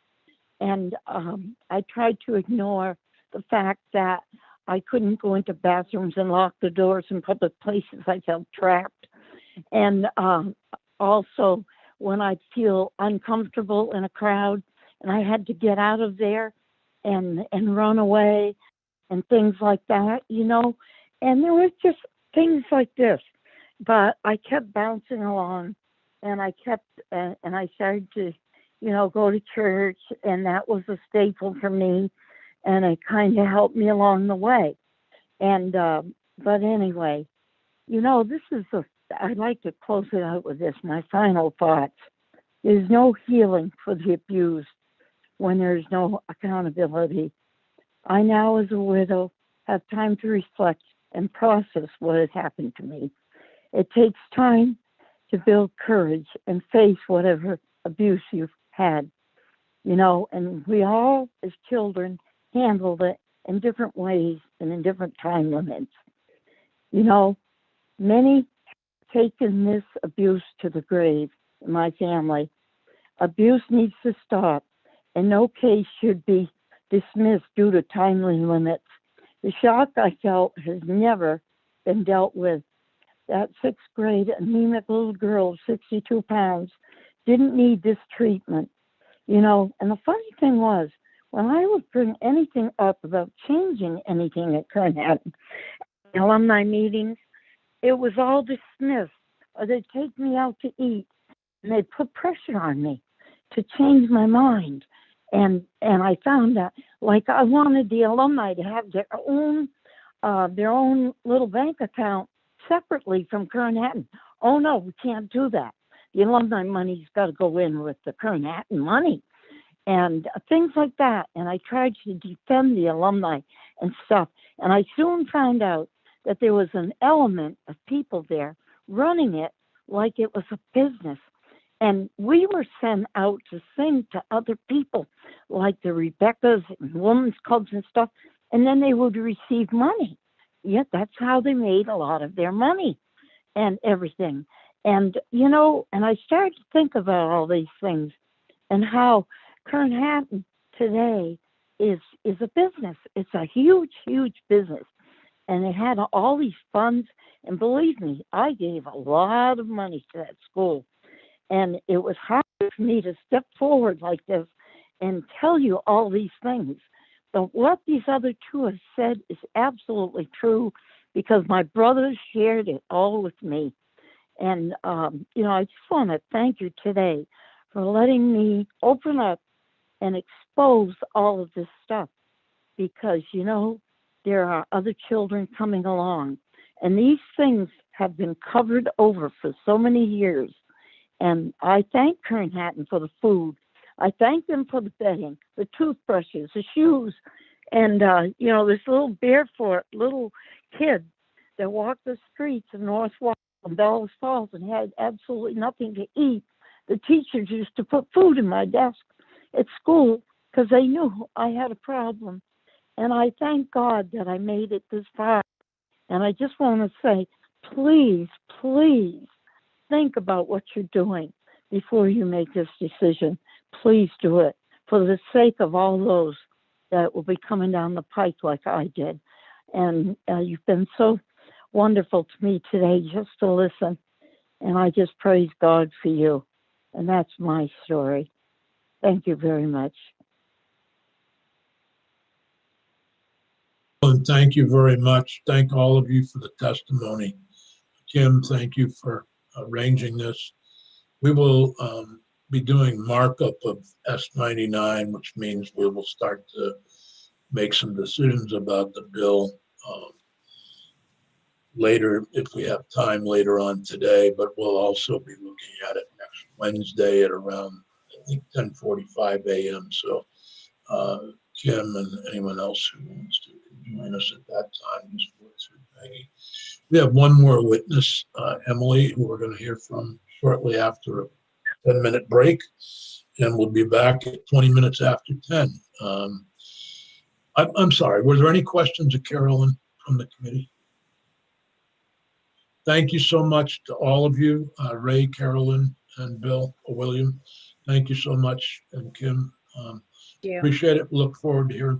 And I tried to ignore the fact that I couldn't go into bathrooms and lock the doors in public places. I felt trapped. And also, when I feel uncomfortable in a crowd and I had to get out of there and run away and things like that, and there was just things like this. But I kept bouncing along, and I kept, and I started to, go to church, and that was a staple for me, and it kind of helped me along the way. And, but anyway, I'd like to close it out with this, my final thoughts. There's no healing for the abused when there's no accountability. I now, as a widow, have time to reflect and process what has happened to me. It takes time to build courage and face whatever abuse you've had, and we all, as children, handled it in different ways and in different time limits. Many have taken this abuse to the grave in my family. Abuse needs to stop, and no case should be dismissed due to timely limits. The shock I felt has never been dealt with. That 6th grade anemic little girl of 62 pounds didn't need this treatment, And the funny thing was, when I would bring anything up about changing anything at Kern Hatton, alumni meetings, it was all dismissed, or they'd take me out to eat, and they'd put pressure on me to change my mind. And I found that, I wanted the alumni to have their own little bank account separately from Kern Hatton. Oh no, we can't do that. The alumni money's got to go in with the Kern Hatton money, and things like that. And I tried to defend the alumni and stuff. And I soon found out that there was an element of people there running it like it was a business. And we were sent out to sing to other people, like the Rebecca's and women's clubs and stuff, and then they would receive money. Yet that's how they made a lot of their money and everything. And, and I started to think about all these things and how Kern Hatton today is a business. It's a huge, huge business. And it had all these funds. And believe me, I gave a lot of money to that school. And it was hard for me to step forward like this and tell you all these things. But what these other two have said is absolutely true, because my brothers shared it all with me. And, I just want to thank you today for letting me open up and expose all of this stuff, because, there are other children coming along. And these things have been covered over for so many years. And I thank Kern Hatton for the food. I thank them for the bedding, the toothbrushes, the shoes, and, this little barefoot little kid that walked the streets of North from Bellows Falls and had absolutely nothing to eat. The teachers used to put food in my desk at school because they knew I had a problem. And I thank God that I made it this far. And I just want to say, please, please think about what you're doing before you make this decision. Please do it for the sake of all those that will be coming down the pike like I did. And you've been so wonderful to me today just to listen. And I just praise God for you. And that's my story. Thank you very much. And thank you very much. Thank all of you for the testimony. Kim, thank you for arranging this. We will be doing markup of S99, which means we will start to make some decisions about the bill later, if we have time later on today, but we'll also be looking at it next Wednesday at around, I think, 10:45 a.m. So Kim and anyone else who wants to can join us at that time. Just work through Peggy. We have one more witness, Emily, who we're going to hear from shortly after a 10-minute break, and we'll be back at 20 minutes after 10. I'm sorry, were there any questions of Carolyn from the committee? Thank you so much to all of you, Ray, Carolyn, and Bill, or William. Thank you so much, and Kim. you. Appreciate it. Look forward to hearing